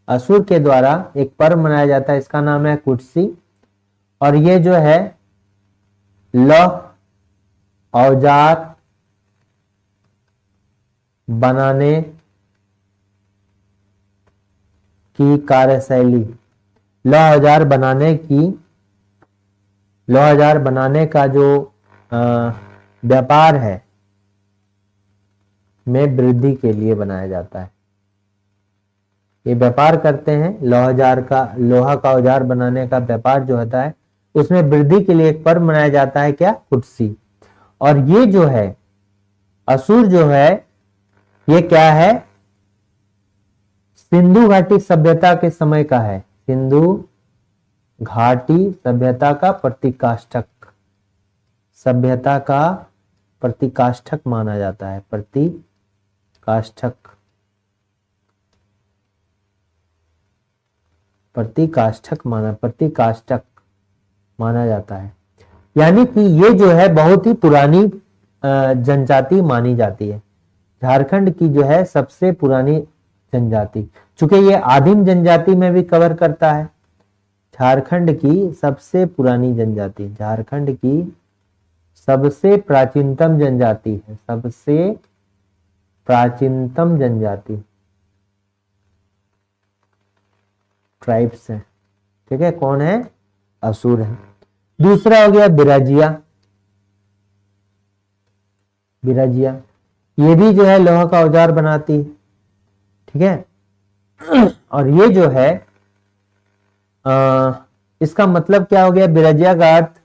असुर के द्वारा एक पर्व मनाया जाता है, इसका नाम है कुटसी। और ये जो है लौह औजार बनाने की कार्यशैली, लौह औजार बनाने की, लौह औजार बनाने का जो व्यापार है में वृद्धि के लिए बनाया जाता है। ये व्यापार करते हैं लौह औजार का, लोहा का औजार बनाने का व्यापार जो होता है उसमें वृद्धि के लिए एक पर्व मनाया जाता है, क्या? कुटसी। और ये जो है असुर जो है ये क्या है? सिंधु घाटी सभ्यता के समय का है। सिंधु घाटी सभ्यता का प्रतिकाष्ठक, सभ्यता का प्रतिकाष्ठक माना जाता है। प्रतिकाष्ठक, प्रतिकाष्ठक माना जाता है। यानी कि ये जो है बहुत ही पुरानी जनजाति मानी जाती है। झारखंड की जो है सबसे पुरानी जनजाति, चूंकि ये आदिम जनजाति में भी कवर करता है। झारखंड की सबसे पुरानी जनजाति, झारखंड की सबसे प्राचीनतम जनजाति है, सबसे प्राचीनतम जनजाति, ट्राइब्स है। ठीक है, कौन है? असुर है। दूसरा हो गया बिराजिया। बिराजिया ये भी जो है लोहा का औजार बनाती है। ठीक है, और ये जो है इसका मतलब क्या हो गया? बिराजिया का अर्थ,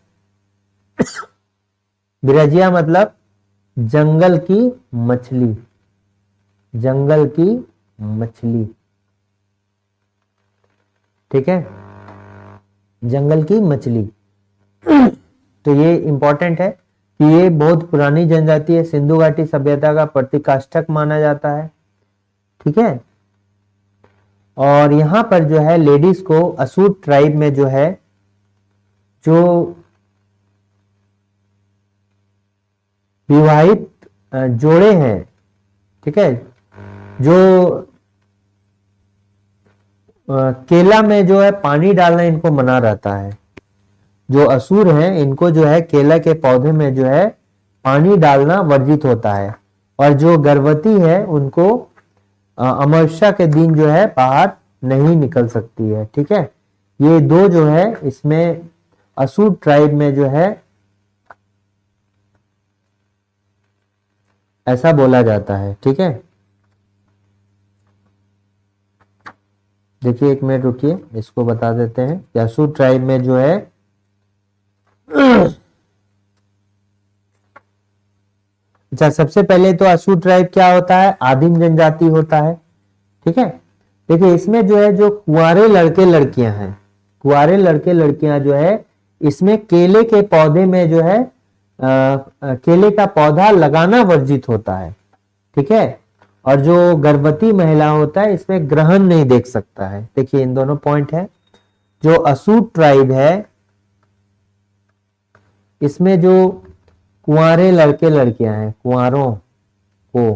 बिराजिया मतलब जंगल की मछली, जंगल की मछली। ठीक है, जंगल की मछली। तो ये इंपॉर्टेंट है कि ये बहुत पुरानी जनजाति है, सिंधु घाटी सभ्यता का प्रतिकाष्ठक माना जाता है। ठीक है, और यहाँ पर जो है लेडीज को असूर ट्राइब में जो है जो विवाहित जोड़े हैं, ठीक है, जो केला में जो है पानी डालना इनको मना रहता है। जो असुर हैं इनको जो है केला के पौधे में जो है पानी डालना वर्जित होता है। और जो गर्भवती है उनको अमावस्या के दिन जो है बाहर नहीं निकल सकती है, ठीक है। ये दो जो है इसमें असुर ट्राइब में जो है ऐसा बोला जाता है, ठीक है। देखिए एक मिनट रुकिए, इसको बता देते हैं कि असुर ट्राइब में जो है अच्छा, सबसे पहले तो असुर ट्राइब क्या होता है, आदिम जनजाति होता है, ठीक है। देखिए इसमें जो है जो कुंवारे लड़के लड़कियां हैं, कुंवारे लड़के लड़कियां जो है इसमें केले के पौधे में जो है केले का पौधा लगाना वर्जित होता है, ठीक है। और जो गर्भवती महिला होता है इसमें ग्रहण नहीं देख सकता है। देखिए इन दोनों पॉइंट है। जो असुर ट्राइब है इसमें जो कुंवारे लड़के लड़कियां हैं, कुंवारों को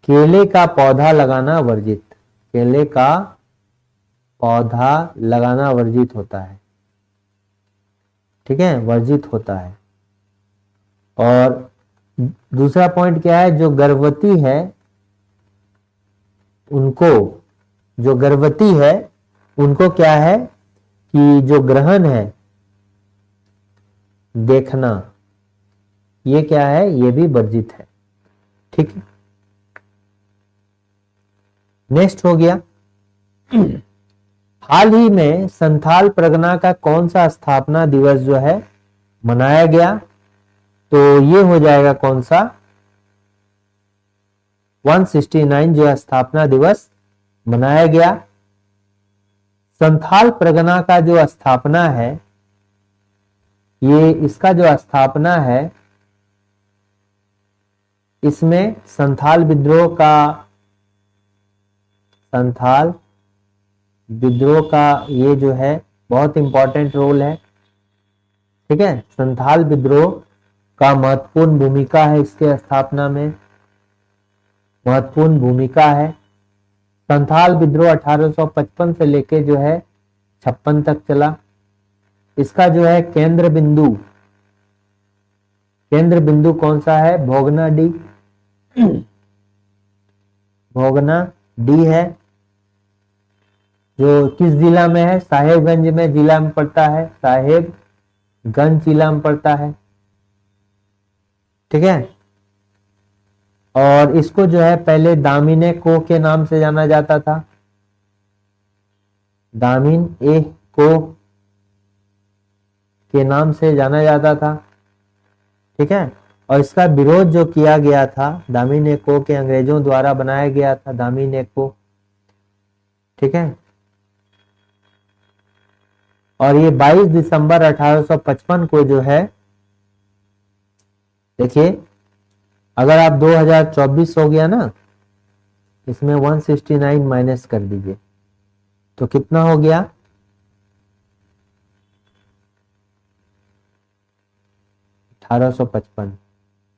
केले का पौधा लगाना वर्जित, केले का पौधा लगाना वर्जित होता है, ठीक है, वर्जित होता है। और दूसरा पॉइंट क्या है, जो गर्भवती है उनको, जो गर्भवती है उनको क्या है कि जो ग्रहण है देखना, ये क्या है, ये भी वर्जित है, ठीक है। नेक्स्ट हो गया, हाल ही में संथाल परगना का कौन सा स्थापना दिवस जो है मनाया गया, तो ये हो जाएगा कौन सा, 169 जो स्थापना दिवस मनाया गया। संथाल परगना का जो स्थापना है, ये इसका जो स्थापना है इसमें संथाल विद्रोह का, संथाल विद्रोह का ये जो है बहुत इंपॉर्टेंट रोल है, ठीक है। संथाल विद्रोह का महत्वपूर्ण भूमिका है इसके स्थापना में, महत्वपूर्ण भूमिका है। संथाल विद्रोह 1855 से लेके जो है 56 तक चला। इसका जो है केंद्र बिंदु, केंद्र बिंदु कौन सा है, भोगना डी, भोगना डी है, जो किस जिला में है, साहेबगंज में जिला में पड़ता है, साहेबगंज जिला में पड़ता है, ठीक है। और इसको जो है पहले दामिने को के नाम से जाना जाता था, दामिन ए को के नाम से जाना जाता था, ठीक है। और इसका विरोध जो किया गया था दामिने को के, अंग्रेजों द्वारा बनाया गया था दामिने को, ठीक है। और ये 22 दिसंबर 1855 को जो है, देखिए अगर आप 2024 हो गया ना, इसमें 169 माइनस कर दीजिए तो कितना हो गया, 1855।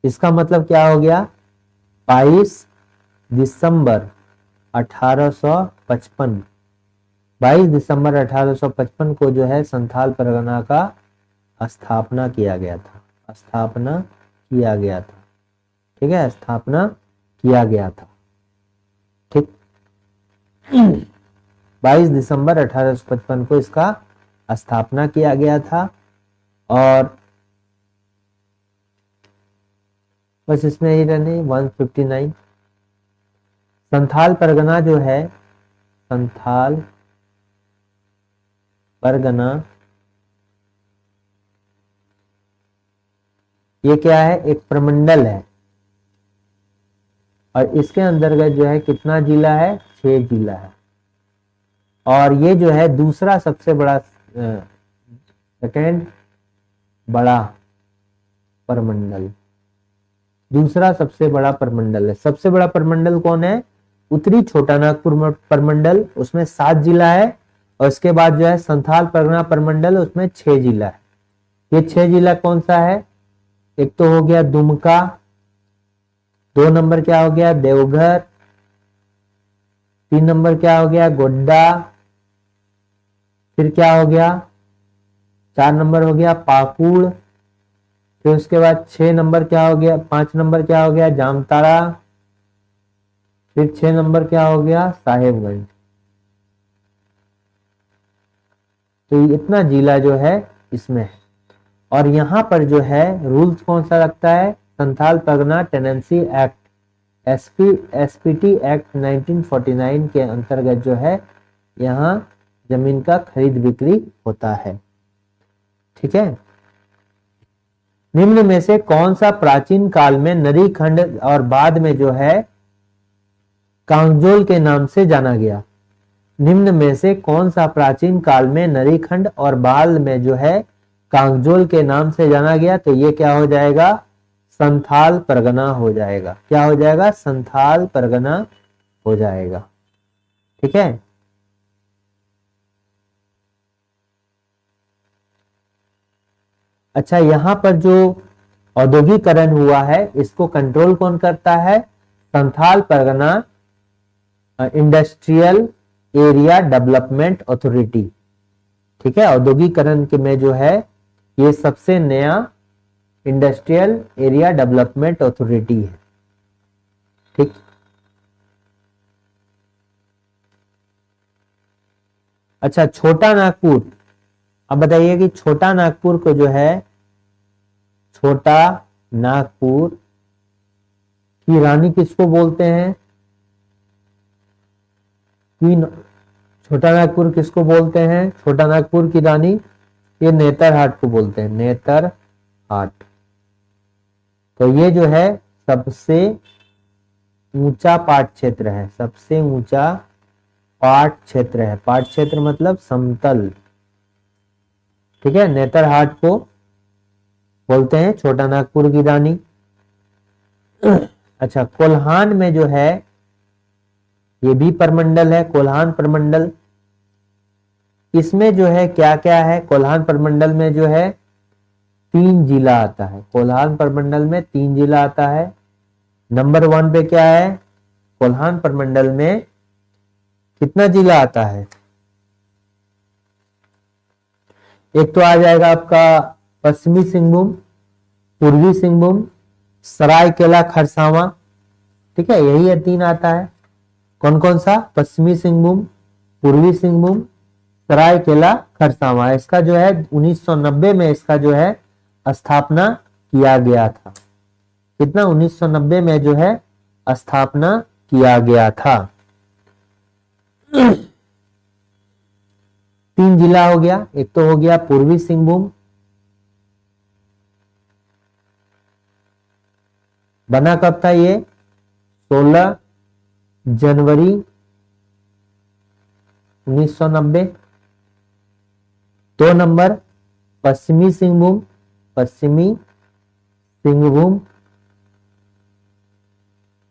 इसका मतलब क्या हो गया, 22 दिसंबर 1855, 22 दिसंबर 1855 को जो है संथाल परगना का स्थापना किया गया था, स्थापना किया गया था, ठीक है, स्थापना किया गया था, ठीक। 22 दिसंबर 1855 को इसका स्थापना किया गया था। और बस इसमें ही रहने 159। संथाल परगना जो है, संथाल परगना ये क्या है, एक प्रमंडल है। और इसके अंतर्गत जो है कितना जिला है, 6 जिला है। और ये जो है दूसरा सबसे बड़ा, सेकेंड बड़ा परमंडल, दूसरा सबसे बड़ा परमंडल है। सबसे बड़ा परमंडल कौन है, उत्तरी छोटा नागपुर प्रमंडल, उसमें 7 जिला है। और इसके बाद जो है संथाल परगना प्रमंडल, उसमें 6 जिला है। ये 6 जिला कौन सा है? एक तो हो गया दुमका, 2 नंबर क्या हो गया देवघर, 3 नंबर क्या हो गया गोड्डा, फिर क्या हो गया 4 नंबर हो गया पाकुड़, फिर उसके बाद 6 नंबर क्या हो गया, 5 नंबर क्या हो गया जामताड़ा, फिर 6 नंबर क्या हो गया साहेबगंज। तो इतना जिला जो है इसमें है। और यहां पर जो है रूल्स कौन सा लगता है? Santhal Pargana tenancy act, SPT act 1949 के अंतर्गत जो है यहाँ जमीन का खरीद बिक्री होता है। ठीक है। निम्न में से कौन सा प्राचीन काल में नदी खंड और बाद में जो है कांगजोल के नाम से जाना गया? निम्न में से कौन सा प्राचीन काल में नदी खंड और बाद में जो है कांगजोल के नाम से जाना गया? तो ये क्या हो जाएगा? संथाल परगना हो जाएगा। क्या हो जाएगा? संथाल परगना हो जाएगा। ठीक है। अच्छा, यहां पर जो औद्योगिकरण हुआ है इसको कंट्रोल कौन करता है? Santhal Pargana industrial area development authority. ठीक है। औद्योगिकरण के में जो है ये सबसे नया इंडस्ट्रियल एरिया डेवलपमेंट अथॉरिटी है। ठीक। अच्छा, छोटा नागपुर, अब बताइए कि छोटा नागपुर को जो है छोटा नागपुर की रानी किसको बोलते हैं? छोटा नागपुर किसको बोलते हैं? छोटा नागपुर की रानी ये नेतरहाट को बोलते हैं, नेतरहाट। तो ये जो है सबसे ऊंचा पाट क्षेत्र है, सबसे ऊंचा पाट क्षेत्र है। पाट क्षेत्र मतलब समतल। ठीक है। नेतरहाट को बोलते हैं छोटा नागपुर की रानी। अच्छा, कोल्हान में जो है ये भी प्रमंडल है, कोल्हान प्रमंडल। इसमें जो है क्या क्या है? कोल्हान प्रमंडल में जो है 3 जिला आता है। कोल्हान प्रमंडल में 3 जिला आता है। नंबर 1 पे क्या है? कोल्हान प्रमंडल में कितना जिला आता है? एक तो आ जाएगा आपका पश्चिमी सिंहभूम, पूर्वी सिंहभूम, सरायकेला खरसावां। ठीक है, यही है 3 आता है। कौन कौन सा? पश्चिमी सिंहभूम, पूर्वी सिंहभूम, सरायकेला खरसावां। इसका जो है 1990 में इसका जो है स्थापना किया गया था। कितना? 1990 में जो है स्थापना किया गया था। 3 जिला हो गया। एक तो हो गया पूर्वी सिंहभूम, बना कब था ये? 16 जनवरी 1990। 2 नंबर पश्चिमी सिंहभूम, पश्चिमी सिंहभूम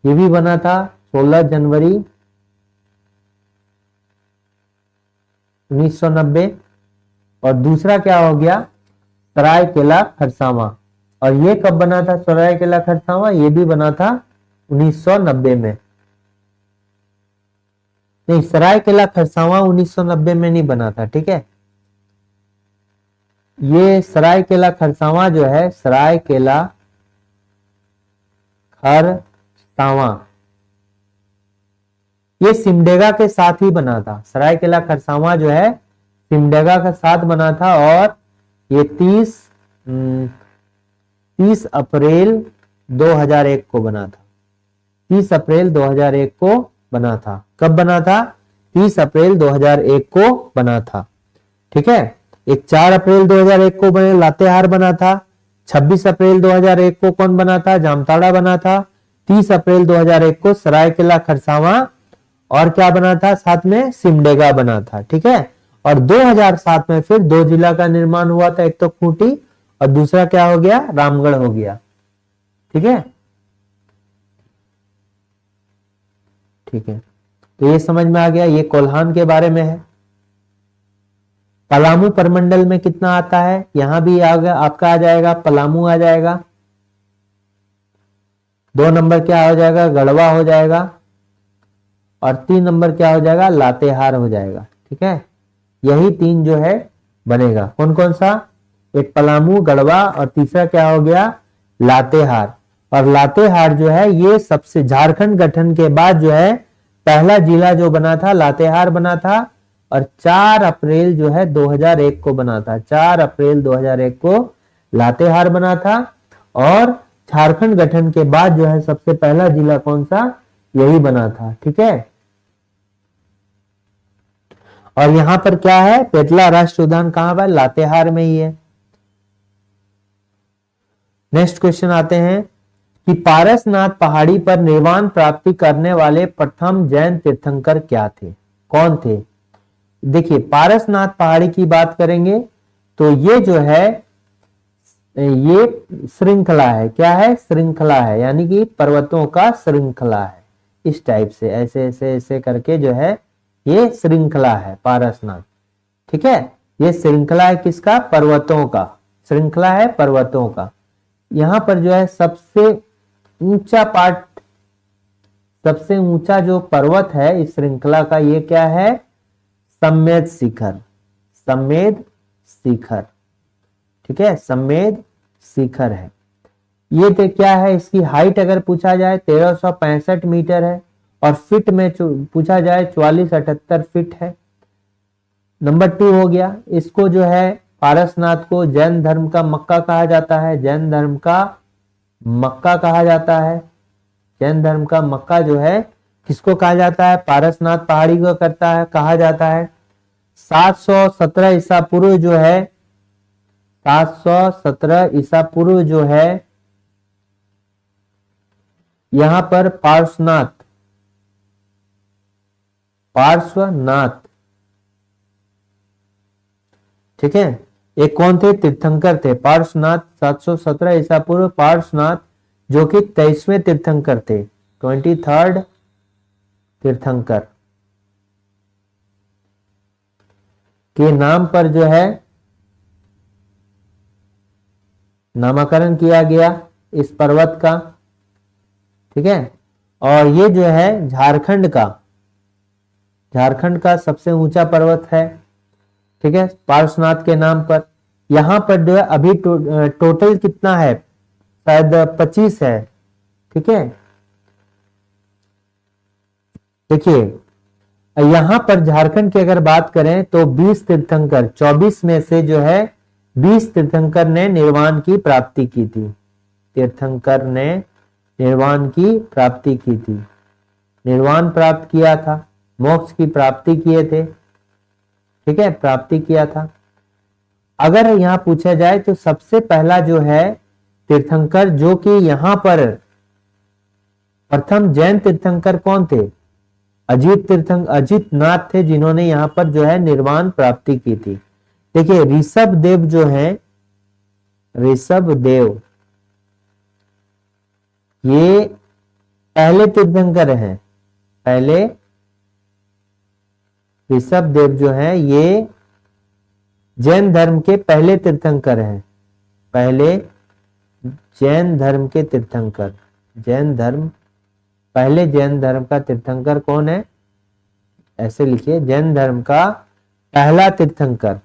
ये भी बना था 16 जनवरी 1990। और दूसरा क्या हो गया? सरायकेला खरसावां। और ये कब बना था सरायकेला खरसावां? ये भी बना था 1990 में। नहीं, सरायकेला खरसावां 1990 में नहीं बना था। ठीक है। ये सरायकेला खरसावां जो है, सरायकेला खरसावां ये सिमडेगा के साथ ही बना था। सरायकेला खरसावां जो है सिमडेगा के साथ बना था। और ये 30 अप्रैल 2001 को बना था। 30 अप्रैल 2001 को बना था। कब बना था? 30 अप्रैल 2001 को बना था। ठीक है। एक 4 अप्रैल 2001 को बने लातेहार बना था। 26 अप्रैल 2001 को कौन बना था? जामताड़ा बना था। 30 अप्रैल 2001 को सरायकेला खरसावां और क्या बना था? साथ में सिमडेगा बना था। ठीक है। और 2007 में फिर 2 जिला का निर्माण हुआ था, एक तो खूंटी और दूसरा क्या हो गया? रामगढ़ हो गया। ठीक है। ठीक है। तो ये समझ में आ गया, ये कोल्हान के बारे में है। पलामू परमंडल में कितना आता है, यहां भी आपका आ जाएगा, पलामू आ जाएगा। 2 नंबर क्या हो जाएगा, गढ़वा हो जाएगा। और 3 नंबर क्या हो जाएगा, लातेहार हो जाएगा। ठीक है, यही 3 जो है बनेगा। कौन कौन सा, एक पलामू, गढ़वा, और तीसरा क्या हो गया, लातेहार। और लातेहार जो है ये सबसे, झारखंड गठन के बाद जो है पहला जिला जो बना था लातेहार बना था। और 4 अप्रैल जो है 2001 को बना था, 4 अप्रैल 2001 को लातेहार बना था। और झारखंड गठन के बाद जो है सबसे पहला जिला कौन सा, यही बना था। ठीक है, और यहां पर क्या है, पेटला राष्ट्रीय उद्यान कहां पर, लातेहार में ही है। नेक्स्ट क्वेश्चन आते हैं कि पारसनाथ पहाड़ी पर निर्वाण प्राप्ति करने वाले प्रथम जैन तीर्थंकर क्या थे, कौन थे। देखिए पारसनाथ पहाड़ी की बात करेंगे तो ये जो है ये श्रृंखला है, क्या है, श्रृंखला है, यानी कि पर्वतों का श्रृंखला है। इस टाइप से ऐसे ऐसे ऐसे करके जो है ये श्रृंखला है पारसनाथ। ठीक है, ये श्रृंखला है किसका, पर्वतों का, श्रृंखला है पर्वतों का। यहां पर जो है सबसे ऊंचा पार्ट, सबसे ऊंचा जो पर्वत है इस श्रृंखला का, ये क्या है, सम्मेद शिखर, सम्मेद शिखर। ठीक है, सम्मेद शिखर है। ये तो क्या है, इसकी हाइट अगर पूछा जाए 1365 मीटर है, और फीट में पूछा जाए 4478 फीट है। नंबर 2 हो गया, इसको जो है पारसनाथ को जैन धर्म का मक्का कहा जाता है, जैन धर्म का मक्का कहा जाता है। जैन धर्म का मक्का जो है किसको कहा जाता है, पारसनाथ पहाड़ी को करता है, कहा जाता है। 717 ईसा पूर्व जो है, 717 ईसा पूर्व जो है यहां पर पार्श्वनाथ, पार्श्वनाथ, ठीक है, ये कौन थे, तीर्थंकर थे, पार्श्वनाथ। 717 ईसा पूर्व पार्श्वनाथ जो कि 23वें तीर्थंकर थे, 23rd तीर्थंकर के नाम पर जो है नामकरण किया गया इस पर्वत का। ठीक है, और ये जो है झारखंड का सबसे ऊंचा पर्वत है। ठीक है, पार्श्वनाथ के नाम पर। यहां पर जो है अभी टोटल कितना है, शायद 25 है। ठीक है, देखिए यहां पर झारखंड की अगर बात करें तो 20 तीर्थंकर, 24 में से जो है 20 तीर्थंकर ने निर्वाण की प्राप्ति की थी, तीर्थंकर ने निर्वाण की प्राप्ति की थी, निर्वाण प्राप्त किया था, मोक्ष की प्राप्ति किए थे। ठीक है, प्राप्ति किया था। अगर यहां पूछा जाए तो सबसे पहला जो है तीर्थंकर जो कि यहां पर प्रथम जैन तीर्थंकर कौन थे, अजित नाथ थे, जिन्होंने यहां पर जो है निर्वाण प्राप्ति की थी। देखिए ऋषभ देव जो है, ऋषभ देव ये पहले तीर्थंकर हैं, पहले ऋषभ देव जो है ये जैन धर्म के पहले तीर्थंकर हैं, पहले जैन धर्म के तीर्थंकर, जैन धर्म, पहले जैन धर्म का तीर्थंकर कौन है, ऐसे लिखिए, जैन धर्म का पहला तीर्थंकर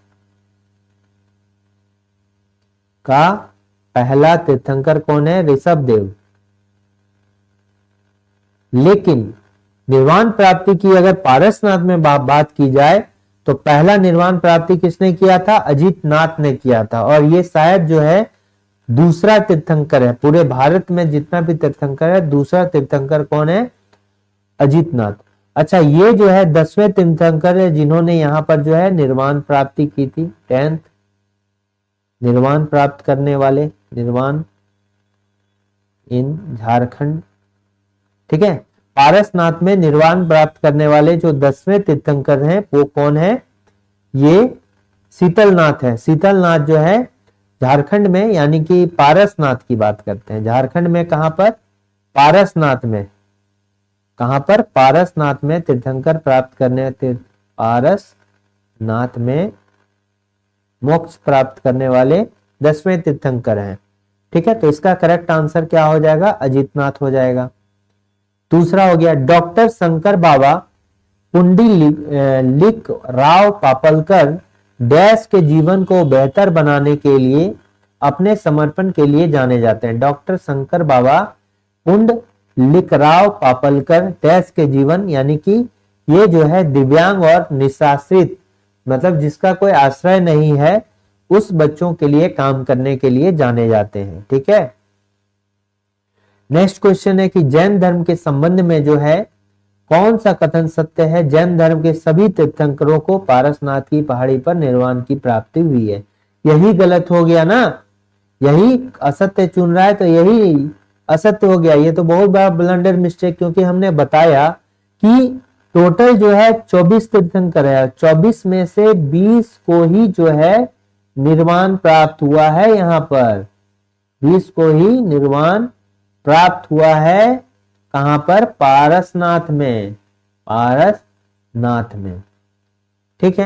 का पहला तीर्थंकर कौन है, ऋषभ देव। लेकिन निर्वाण प्राप्ति की अगर पारसनाथ में बात की जाए तो पहला निर्वाण प्राप्ति किसने किया था, अजित नाथ ने किया था। और ये शायद जो है दूसरा तीर्थंकर है, पूरे भारत में जितना भी तीर्थंकर है दूसरा तीर्थंकर कौन है, अजित नाथ। अच्छा, ये जो है 10वें तीर्थंकर है जिन्होंने यहां पर जो है निर्वाण प्राप्ति की थी, 10th निर्वाण प्राप्त करने वाले, निर्वाण इन झारखंड। ठीक है, पारसनाथ में निर्वाण प्राप्त करने वाले जो 10वें तीर्थंकर हैं वो कौन है, ये शीतलनाथ है। शीतलनाथ जो है झारखंड में, यानी कि पारसनाथ की बात करते हैं, झारखंड में कहां पर, पारसनाथ में, कहां पर? पारसनाथ में तीर्थंकर प्राप्त करने, पारसनाथ में मोक्ष प्राप्त करने वाले 10वें तीर्थंकर हैं। ठीक है, तो इसका करेक्ट आंसर क्या हो जाएगा? अजितनाथ हो जाएगा। दूसरा हो गया, डॉक्टर शंकर बाबा पुंडलिक राव पापलकर डैश के जीवन को बेहतर बनाने के लिए अपने समर्पण के लिए जाने जाते हैं। डॉक्टर शंकर बाबा पुंडलिक राव पापलकर डैश के जीवन, यानी कि ये जो है दिव्यांग और निशाश्रित, मतलब जिसका कोई आश्रय नहीं है, उस बच्चों के लिए काम करने के लिए जाने जाते हैं। ठीक है, नेक्स्ट क्वेश्चन है कि जैन धर्म के संबंध में जो है कौन सा कथन सत्य है? जैन धर्म के सभी तीर्थंकरों को पारसनाथ की पहाड़ी पर निर्वाण की प्राप्ति हुई है। यही गलत हो गया ना, यही असत्य चुन रहा है तो यही असत्य हो गया। ये तो बहुत बड़ा ब्लंडर मिस्टेक, क्योंकि हमने बताया कि टोटल जो है 24 तीर्थंकर है, 24 में से 20 को ही जो है निर्वाण प्राप्त हुआ है। यहाँ पर 20 को ही निर्वाण प्राप्त हुआ है। कहां पर? पारसनाथ में, पारसनाथ में। ठीक है,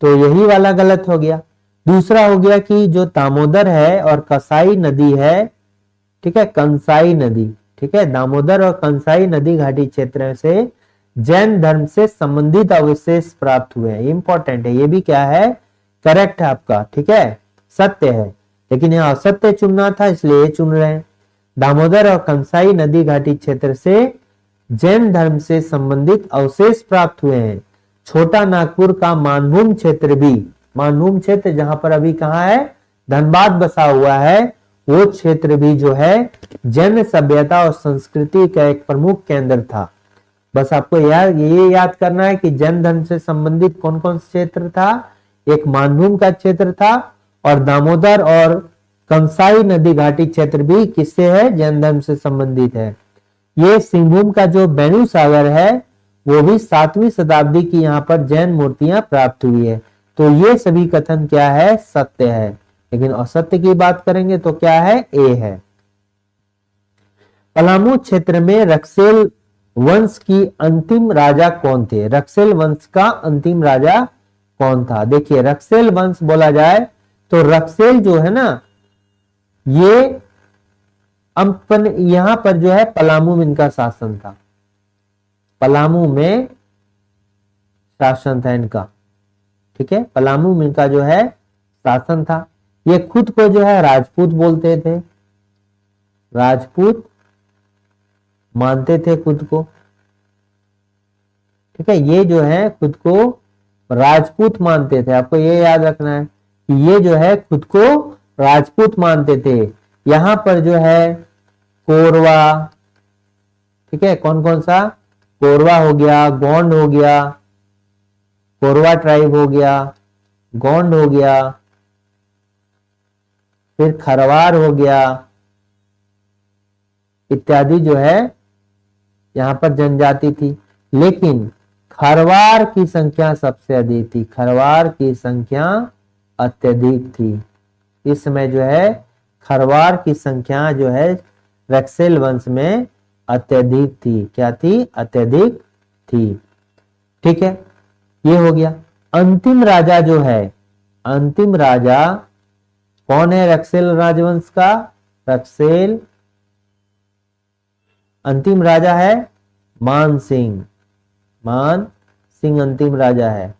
तो यही वाला गलत हो गया। दूसरा हो गया कि जो दामोदर है और कसाई नदी है, ठीक है, कंसाई नदी, ठीक है, दामोदर और कंसाई नदी घाटी क्षेत्र से जैन धर्म से संबंधित अवशेष प्राप्त हुए हैं। इंपॉर्टेंट है, ये भी क्या है? करेक्ट है आपका। ठीक है, सत्य है, लेकिन यहाँ असत्य चुनना था इसलिए चुन रहे हैं। दामोदर और कंसाई नदी घाटी क्षेत्र से जैन धर्म से संबंधित अवशेष प्राप्त हुए हैं। छोटा नागपुर का मानभूम क्षेत्र भी, मानभूम क्षेत्र जहां पर अभी कहाँ है? धनबाद बसा हुआ है, वो क्षेत्र भी जो है जैन सभ्यता और संस्कृति का एक प्रमुख केंद्र था। बस आपको ये याद करना है कि जैन धर्म से संबंधित कौन कौन सा क्षेत्र था। एक मानभूम का क्षेत्र था, और दामोदर और कंसाई नदी घाटी क्षेत्र भी किससे है? जैन धर्म से संबंधित है। ये सिंहभूम का जो बेनू सागर है, वो भी 7वीं शताब्दी की यहाँ पर जैन मूर्तियां प्राप्त हुई है। तो ये सभी कथन क्या है? सत्य है। लेकिन असत्य की बात करेंगे तो क्या है? ए है। पलामू क्षेत्र में रक्सेल वंश की अंतिम राजा कौन थे? रक्सेल वंश का अंतिम राजा कौन था? देखिए, रक्सेल वंश बोला जाए तो रक्सेल जो है ना, ये अपन यहां पर जो है पलामू में इनका शासन था, पलामू में शासन था इनका। ठीक है, पलामू में इनका जो है शासन था। ये खुद को जो है राजपूत बोलते थे, राजपूत मानते थे खुद को। ठीक है, ये जो है खुद को राजपूत मानते थे। आपको ये याद रखना है कि ये जो है खुद को राजपूत मानते थे। यहां पर जो है कोरवा, ठीक है, कौन कौन सा? कोरवा हो गया, गोंड हो गया, कोरवा ट्राइब हो गया, गोंड हो गया, फिर खरवार हो गया, इत्यादि जो है यहां पर जनजाति थी। लेकिन खरवार की संख्या सबसे अधिक थी, खरवार की संख्या अत्यधिक थी। इस समय जो है खरवार की संख्या जो है रक्सेल वंश में अत्यधिक थी। क्या थी? अत्यधिक थी। ठीक है, ये हो गया। अंतिम राजा जो है, अंतिम राजा कौन है रक्सेल राजवंश का? रक्सेल अंतिम राजा है मान सिंह, मान सिंह अंतिम राजा है।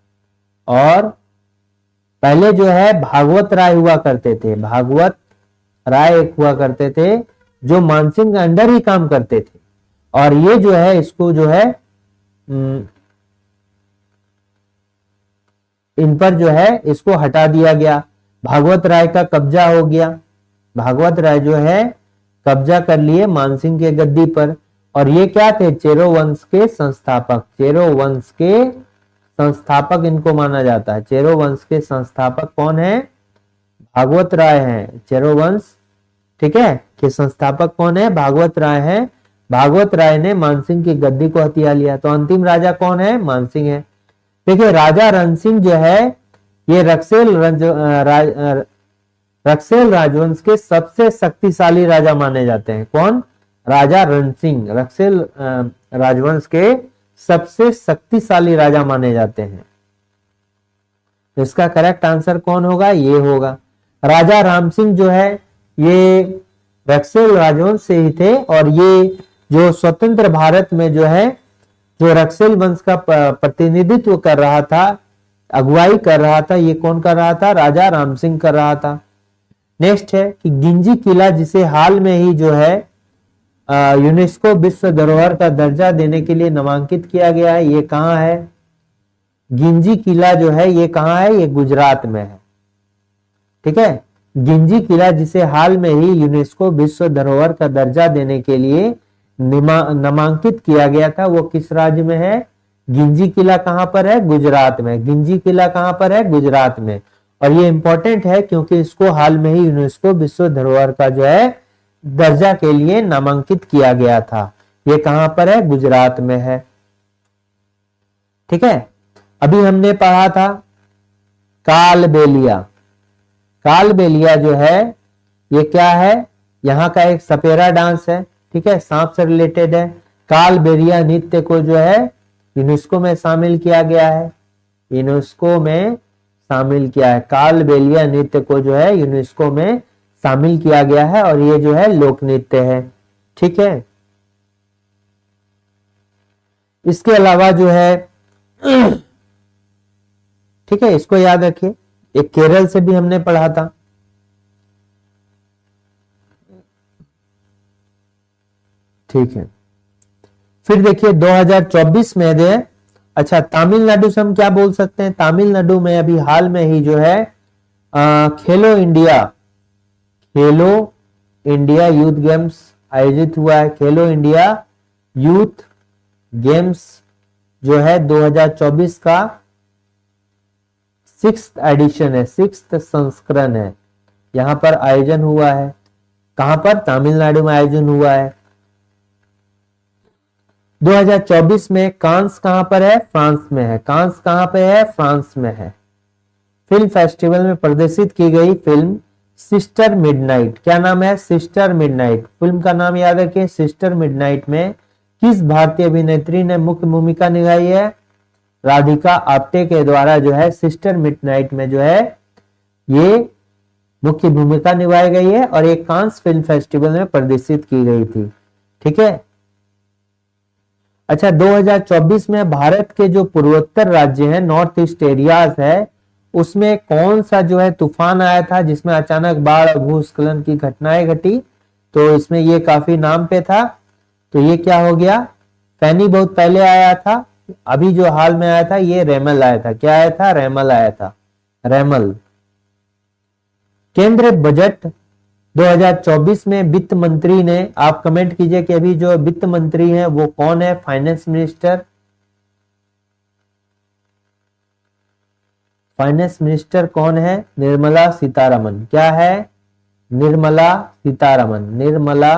और पहले जो है भागवत राय हुआ करते थे, भागवत राय एक हुआ करते थे जो मानसिंह के अंडर ही काम करते थे। और ये जो है इसको जो है इन पर जो है इसको हटा दिया गया, भागवत राय का कब्जा हो गया। भागवत राय जो है कब्जा कर लिए मानसिंह के गद्दी पर। और ये क्या थे? चेरो वंश के संस्थापक, चेरो वंश के संस्थापक इनको माना जाता है। चेरो वंश के संस्थापक कौन है? भागवत राय हैं। चेरो वंश, ठीक है, के संस्थापक कौन है? भागवत राय है। भागवत राय ने मानसिंह की गद्दी को हथिया लिया। तो अंतिम राजा कौन है? मानसिंह है। देखिए, राजा रणसिंह जो है ये रक्सेल राजवंश के सबसे शक्तिशाली राजा माने जाते हैं। कौन? राजा रण सिंह रक्सेल राजवंश के सबसे शक्तिशाली राजा माने जाते हैं। तो इसका करेक्ट आंसर कौन होगा? ये होगा राजा राम सिंह जो है ये रक्सेल राजवंश से ही थे, और ये जो स्वतंत्र भारत में जो है जो रक्सेल वंश का प्रतिनिधित्व कर रहा था, अगुवाई कर रहा था, ये कौन कर रहा था? राजा राम सिंह कर रहा था। नेक्स्ट है कि गिंजी किला जिसे हाल में ही जो है यूनेस्को विश्व धरोहर का दर्जा देने के लिए नामांकित किया गया है, ये कहाँ है? गिंजी किला जो है ये कहाँ है? ये गुजरात में है। ठीक है, गिंजी किला जिसे हाल में ही यूनेस्को विश्व धरोहर का दर्जा देने के लिए नामांकित किया गया था, वो किस राज्य में है? गिंजी किला कहां पर है? गुजरात में। गिंजी किला कहां पर है? गुजरात में। और ये इंपॉर्टेंट है क्योंकि इसको हाल में ही यूनेस्को विश्व धरोहर का जो है दर्जा के लिए नामांकित किया गया था। ये कहां पर है? गुजरात में है। ठीक है, अभी हमने पढ़ा था कालबेलिया। कालबेलिया जो है ये क्या है? यहाँ का एक सपेरा डांस है। ठीक है, सांप से रिलेटेड है। कालबेलिया नृत्य को जो है यूनेस्को में शामिल किया गया है। यूनेस्को में शामिल किया है, कालबेलिया नृत्य को जो है यूनेस्को में शामिल किया गया है, और ये जो है लोक नृत्य है। ठीक है, इसके अलावा जो है ठीक है, इसको याद रखिए, एक केरल से भी हमने पढ़ा था। ठीक है, फिर देखिए 2024 में दे, अच्छा तमिलनाडु से हम क्या बोल सकते हैं? तमिलनाडु में अभी हाल में ही जो है खेलो इंडिया यूथ गेम्स आयोजित हुआ है। खेलो इंडिया यूथ गेम्स जो है 2024 का 6th एडिशन है, 6th संस्करण है, यहां पर आयोजन हुआ है। कहां पर? तमिलनाडु में आयोजन हुआ है। 2024 में कांस कहां पर है? फ्रांस में है। कांस कहां पे है? फ्रांस में है। फिल्म फेस्टिवल में प्रदर्शित की गई फिल्म सिस्टर मिडनाइट, क्या नाम है? Sister midnight. फिल्म का नाम याद रखिए, सिस्टर मिडनाइट में किस भारतीय अभिनेत्री ने मुख्य भूमिका निभाई है? राधिका आप्टे के द्वारा जो है सिस्टर मिडनाइट में जो है ये मुख्य भूमिका निभाई गई है, और एक कांस फिल्म फेस्टिवल में प्रदर्शित की गई थी। ठीक है, अच्छा 2024 में भारत के जो पूर्वोत्तर राज्य हैं, नॉर्थ ईस्ट एरियाज है, उसमें कौन सा जो है तूफान आया था जिसमें अचानक बाढ़ और भूस्खलन की घटनाएं घटी? तो इसमें ये काफी नाम पे था, तो ये क्या हो गया? फैनी बहुत पहले आया था, अभी जो हाल में आया था ये रेमल आया था। क्या आया था? रेमल आया था, रेमल। केंद्र बजट 2024 में वित्त मंत्री ने, आप कमेंट कीजिए कि अभी जो वित्त मंत्री हैं वो कौन है? Finance minister. फाइनेंस मिनिस्टर कौन है? निर्मला सीतारमन। क्या है? निर्मला सीतारमन। निर्मला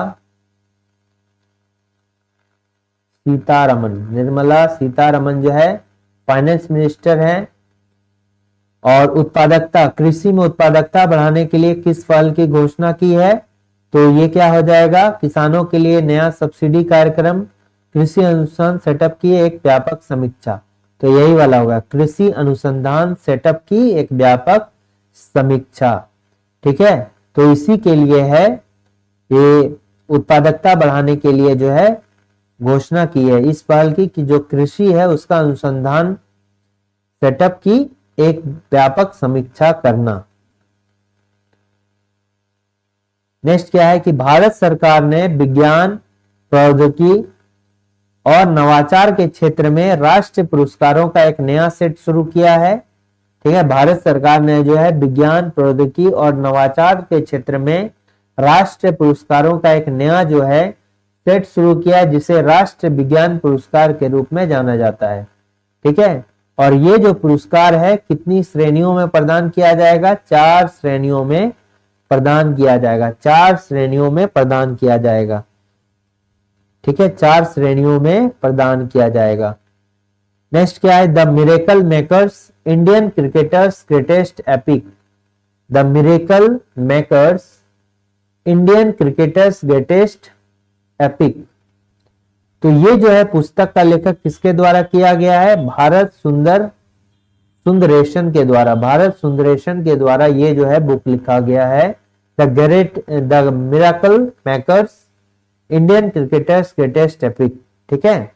सीतारमन। निर्मला सीतारमन जो है फाइनेंस मिनिस्टर है। और उत्पादकता, कृषि में उत्पादकता बढ़ाने के लिए किस पहल की घोषणा की है? तो ये क्या हो जाएगा? किसानों के लिए नया सब्सिडी कार्यक्रम, कृषि अनुसंधान सेटअप की एक व्यापक समीक्षा। तो यही वाला होगा, कृषि अनुसंधान सेटअप की एक व्यापक समीक्षा। ठीक है, तो इसी के लिए है, ये उत्पादकता बढ़ाने के लिए जो है घोषणा की है इस पहल की, कि जो कृषि है उसका अनुसंधान सेटअप की एक व्यापक समीक्षा करना। नेक्स्ट क्या है कि भारत सरकार ने विज्ञान, प्रौद्योगिकी और नवाचार के क्षेत्र में राष्ट्रीय पुरस्कारों का एक नया सेट शुरू किया है। ठीक है, भारत सरकार ने जो है विज्ञान, प्रौद्योगिकी और नवाचार के क्षेत्र में राष्ट्रीय पुरस्कारों का एक नया जो है सेट शुरू किया है, जिसे राष्ट्रीय विज्ञान पुरस्कार के रूप में जाना जाता है। ठीक है, और ये जो पुरस्कार है कितनी श्रेणियों में प्रदान किया जाएगा? 4 श्रेणियों में प्रदान किया जाएगा। 4 श्रेणियों में प्रदान किया जाएगा। ठीक है, 4 श्रेणियों में प्रदान किया जाएगा। नेक्स्ट क्या है? The miracle makers Indian cricketers greatest epic. The miracle makers Indian cricketers greatest epic. तो ये जो है पुस्तक का लेखक किसके द्वारा किया गया है? भारत सुंदरेशन के द्वारा, भारत सुंदरेशन के द्वारा ये जो है बुक लिखा गया है, the miracle makers, Indian cricketers greatest epic. ठीक है।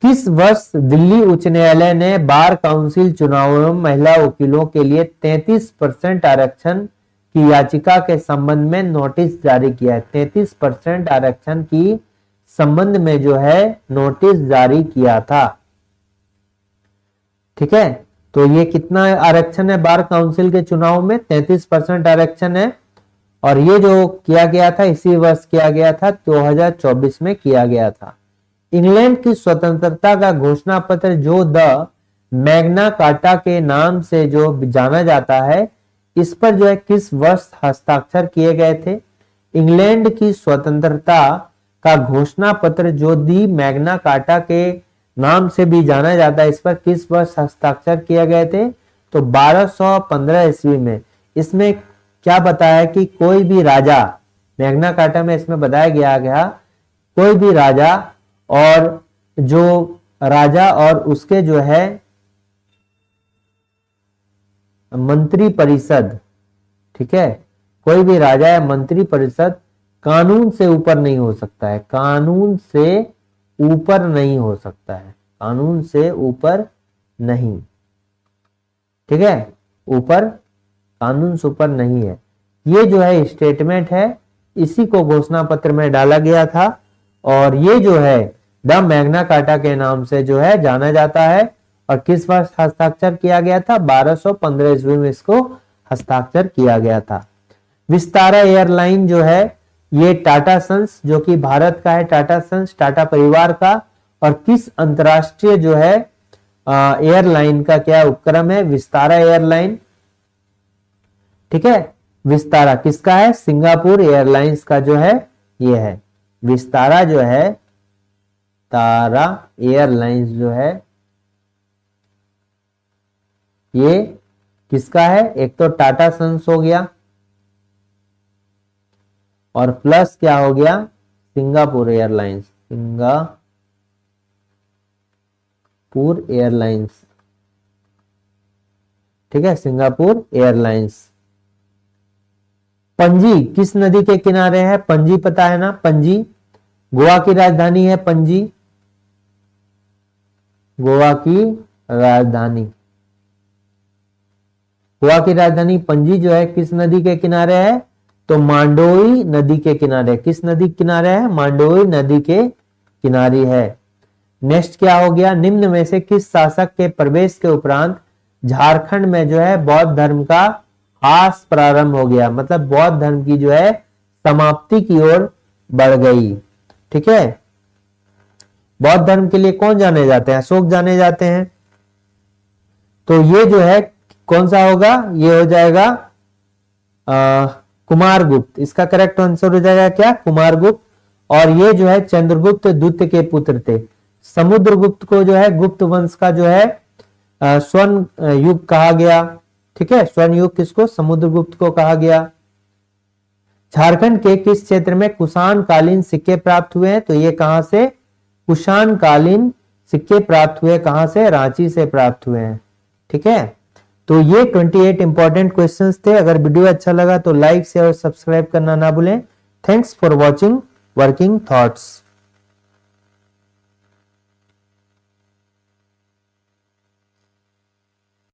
किस वर्ष दिल्ली उच्च न्यायालय ने बार काउंसिल चुनावों में महिला वकीलों के लिए 33% आरक्षण की याचिका के संबंध में नोटिस जारी किया है? 33% आरक्षण की संबंध में जो है नोटिस जारी किया था। ठीक है। तो ये कितना आरक्षण है बार काउंसिल के चुनाव में? 33% आरक्षण है। और ये जो किया गया था इसी वर्ष किया गया था, 2024 में किया गया था। इंग्लैंड की स्वतंत्रता का घोषणा पत्र जो द मैग्ना कार्टा के नाम से जो जाना जाता है, इस पर जो है किस वर्ष हस्ताक्षर किए गए थे? इंग्लैंड की स्वतंत्रता का घोषणा पत्र जो दी मैग्ना कार्टा के नाम से भी जाना जाता है, इस पर किस वर्ष हस्ताक्षर किए गए थे? तो 1215 ईस्वी में। इसमें क्या बताया कि कोई भी राजा, मैग्ना कार्टा में इसमें बताया गया कोई भी राजा और उसके जो है मंत्री परिषद, ठीक है, कोई भी राजा या मंत्री परिषद कानून से ऊपर नहीं हो सकता है, कानून से ऊपर नहीं हो सकता है, कानून से ऊपर नहीं। ठीक है, ऊपर, कानून से ऊपर नहीं है। ये जो है स्टेटमेंट है, इसी को घोषणा पत्र में डाला गया था और ये जो है द मैग्ना कार्टा के नाम से जो है जाना जाता है। और किस वर्ष हस्ताक्षर किया गया था? 1215 ईस्वी में इसको हस्ताक्षर किया गया था। विस्तारा एयरलाइन जो है ये टाटा सन्स, जो कि भारत का है, टाटा सन्स, टाटा परिवार का, और किस अंतरराष्ट्रीय जो है एयरलाइन का क्या उपक्रम है? विस्तारा एयरलाइन। ठीक है, विस्तारा किसका है? सिंगापुर एयरलाइंस का जो है ये है विस्तारा, जो है तारा एयरलाइंस जो है ये किसका है? एक तो टाटा सन्स हो गया और प्लस क्या हो गया? Singapore airlines, Singapore airlines. ठीक है, सिंगापुर एयरलाइंस। पणजी किस नदी के किनारे है? पणजी पता है ना, पणजी गोवा की राजधानी है, पणजी गोवा की राजधानी, गोवा की राजधानी पणजी जो है किस नदी के किनारे है? तो मांडोई नदी के किनारे। किस नदी के किनारे है? मांडोई नदी के किनारे है। नेक्स्ट क्या हो गया? निम्न में से किस शासक के प्रवेश के उपरांत झारखंड में जो है बौद्ध धर्म का ह्रास प्रारंभ हो गया, मतलब बौद्ध धर्म की जो है समाप्ति की ओर बढ़ गई। ठीक है, बौद्ध धर्म के लिए कौन जाने जाते हैं? अशोक जाने जाते हैं। तो ये जो है कौन सा होगा? ये हो जाएगा कुमारगुप्त। इसका करेक्ट आंसर हो जाएगा क्या? कुमारगुप्त। और ये जो है चंद्रगुप्त द्वितीय के पुत्र थे। समुद्रगुप्त को जो है गुप्त वंश का जो है स्वर्ण युग कहा गया। ठीक है, स्वर्ण युग किसको? समुद्रगुप्त को कहा गया। झारखंड के किस क्षेत्र में कुषाण कालीन सिक्के प्राप्त हुए हैं? तो ये कहां से कुषाण कालीन सिक्के प्राप्त हुए? कहां से? रांची से प्राप्त हुए हैं। ठीक है, तो ये 28 इंपॉर्टेंट क्वेश्चंस थे। अगर वीडियो अच्छा लगा तो लाइक शेयर और सब्सक्राइब करना ना भूलें। Thanks for watching working thoughts.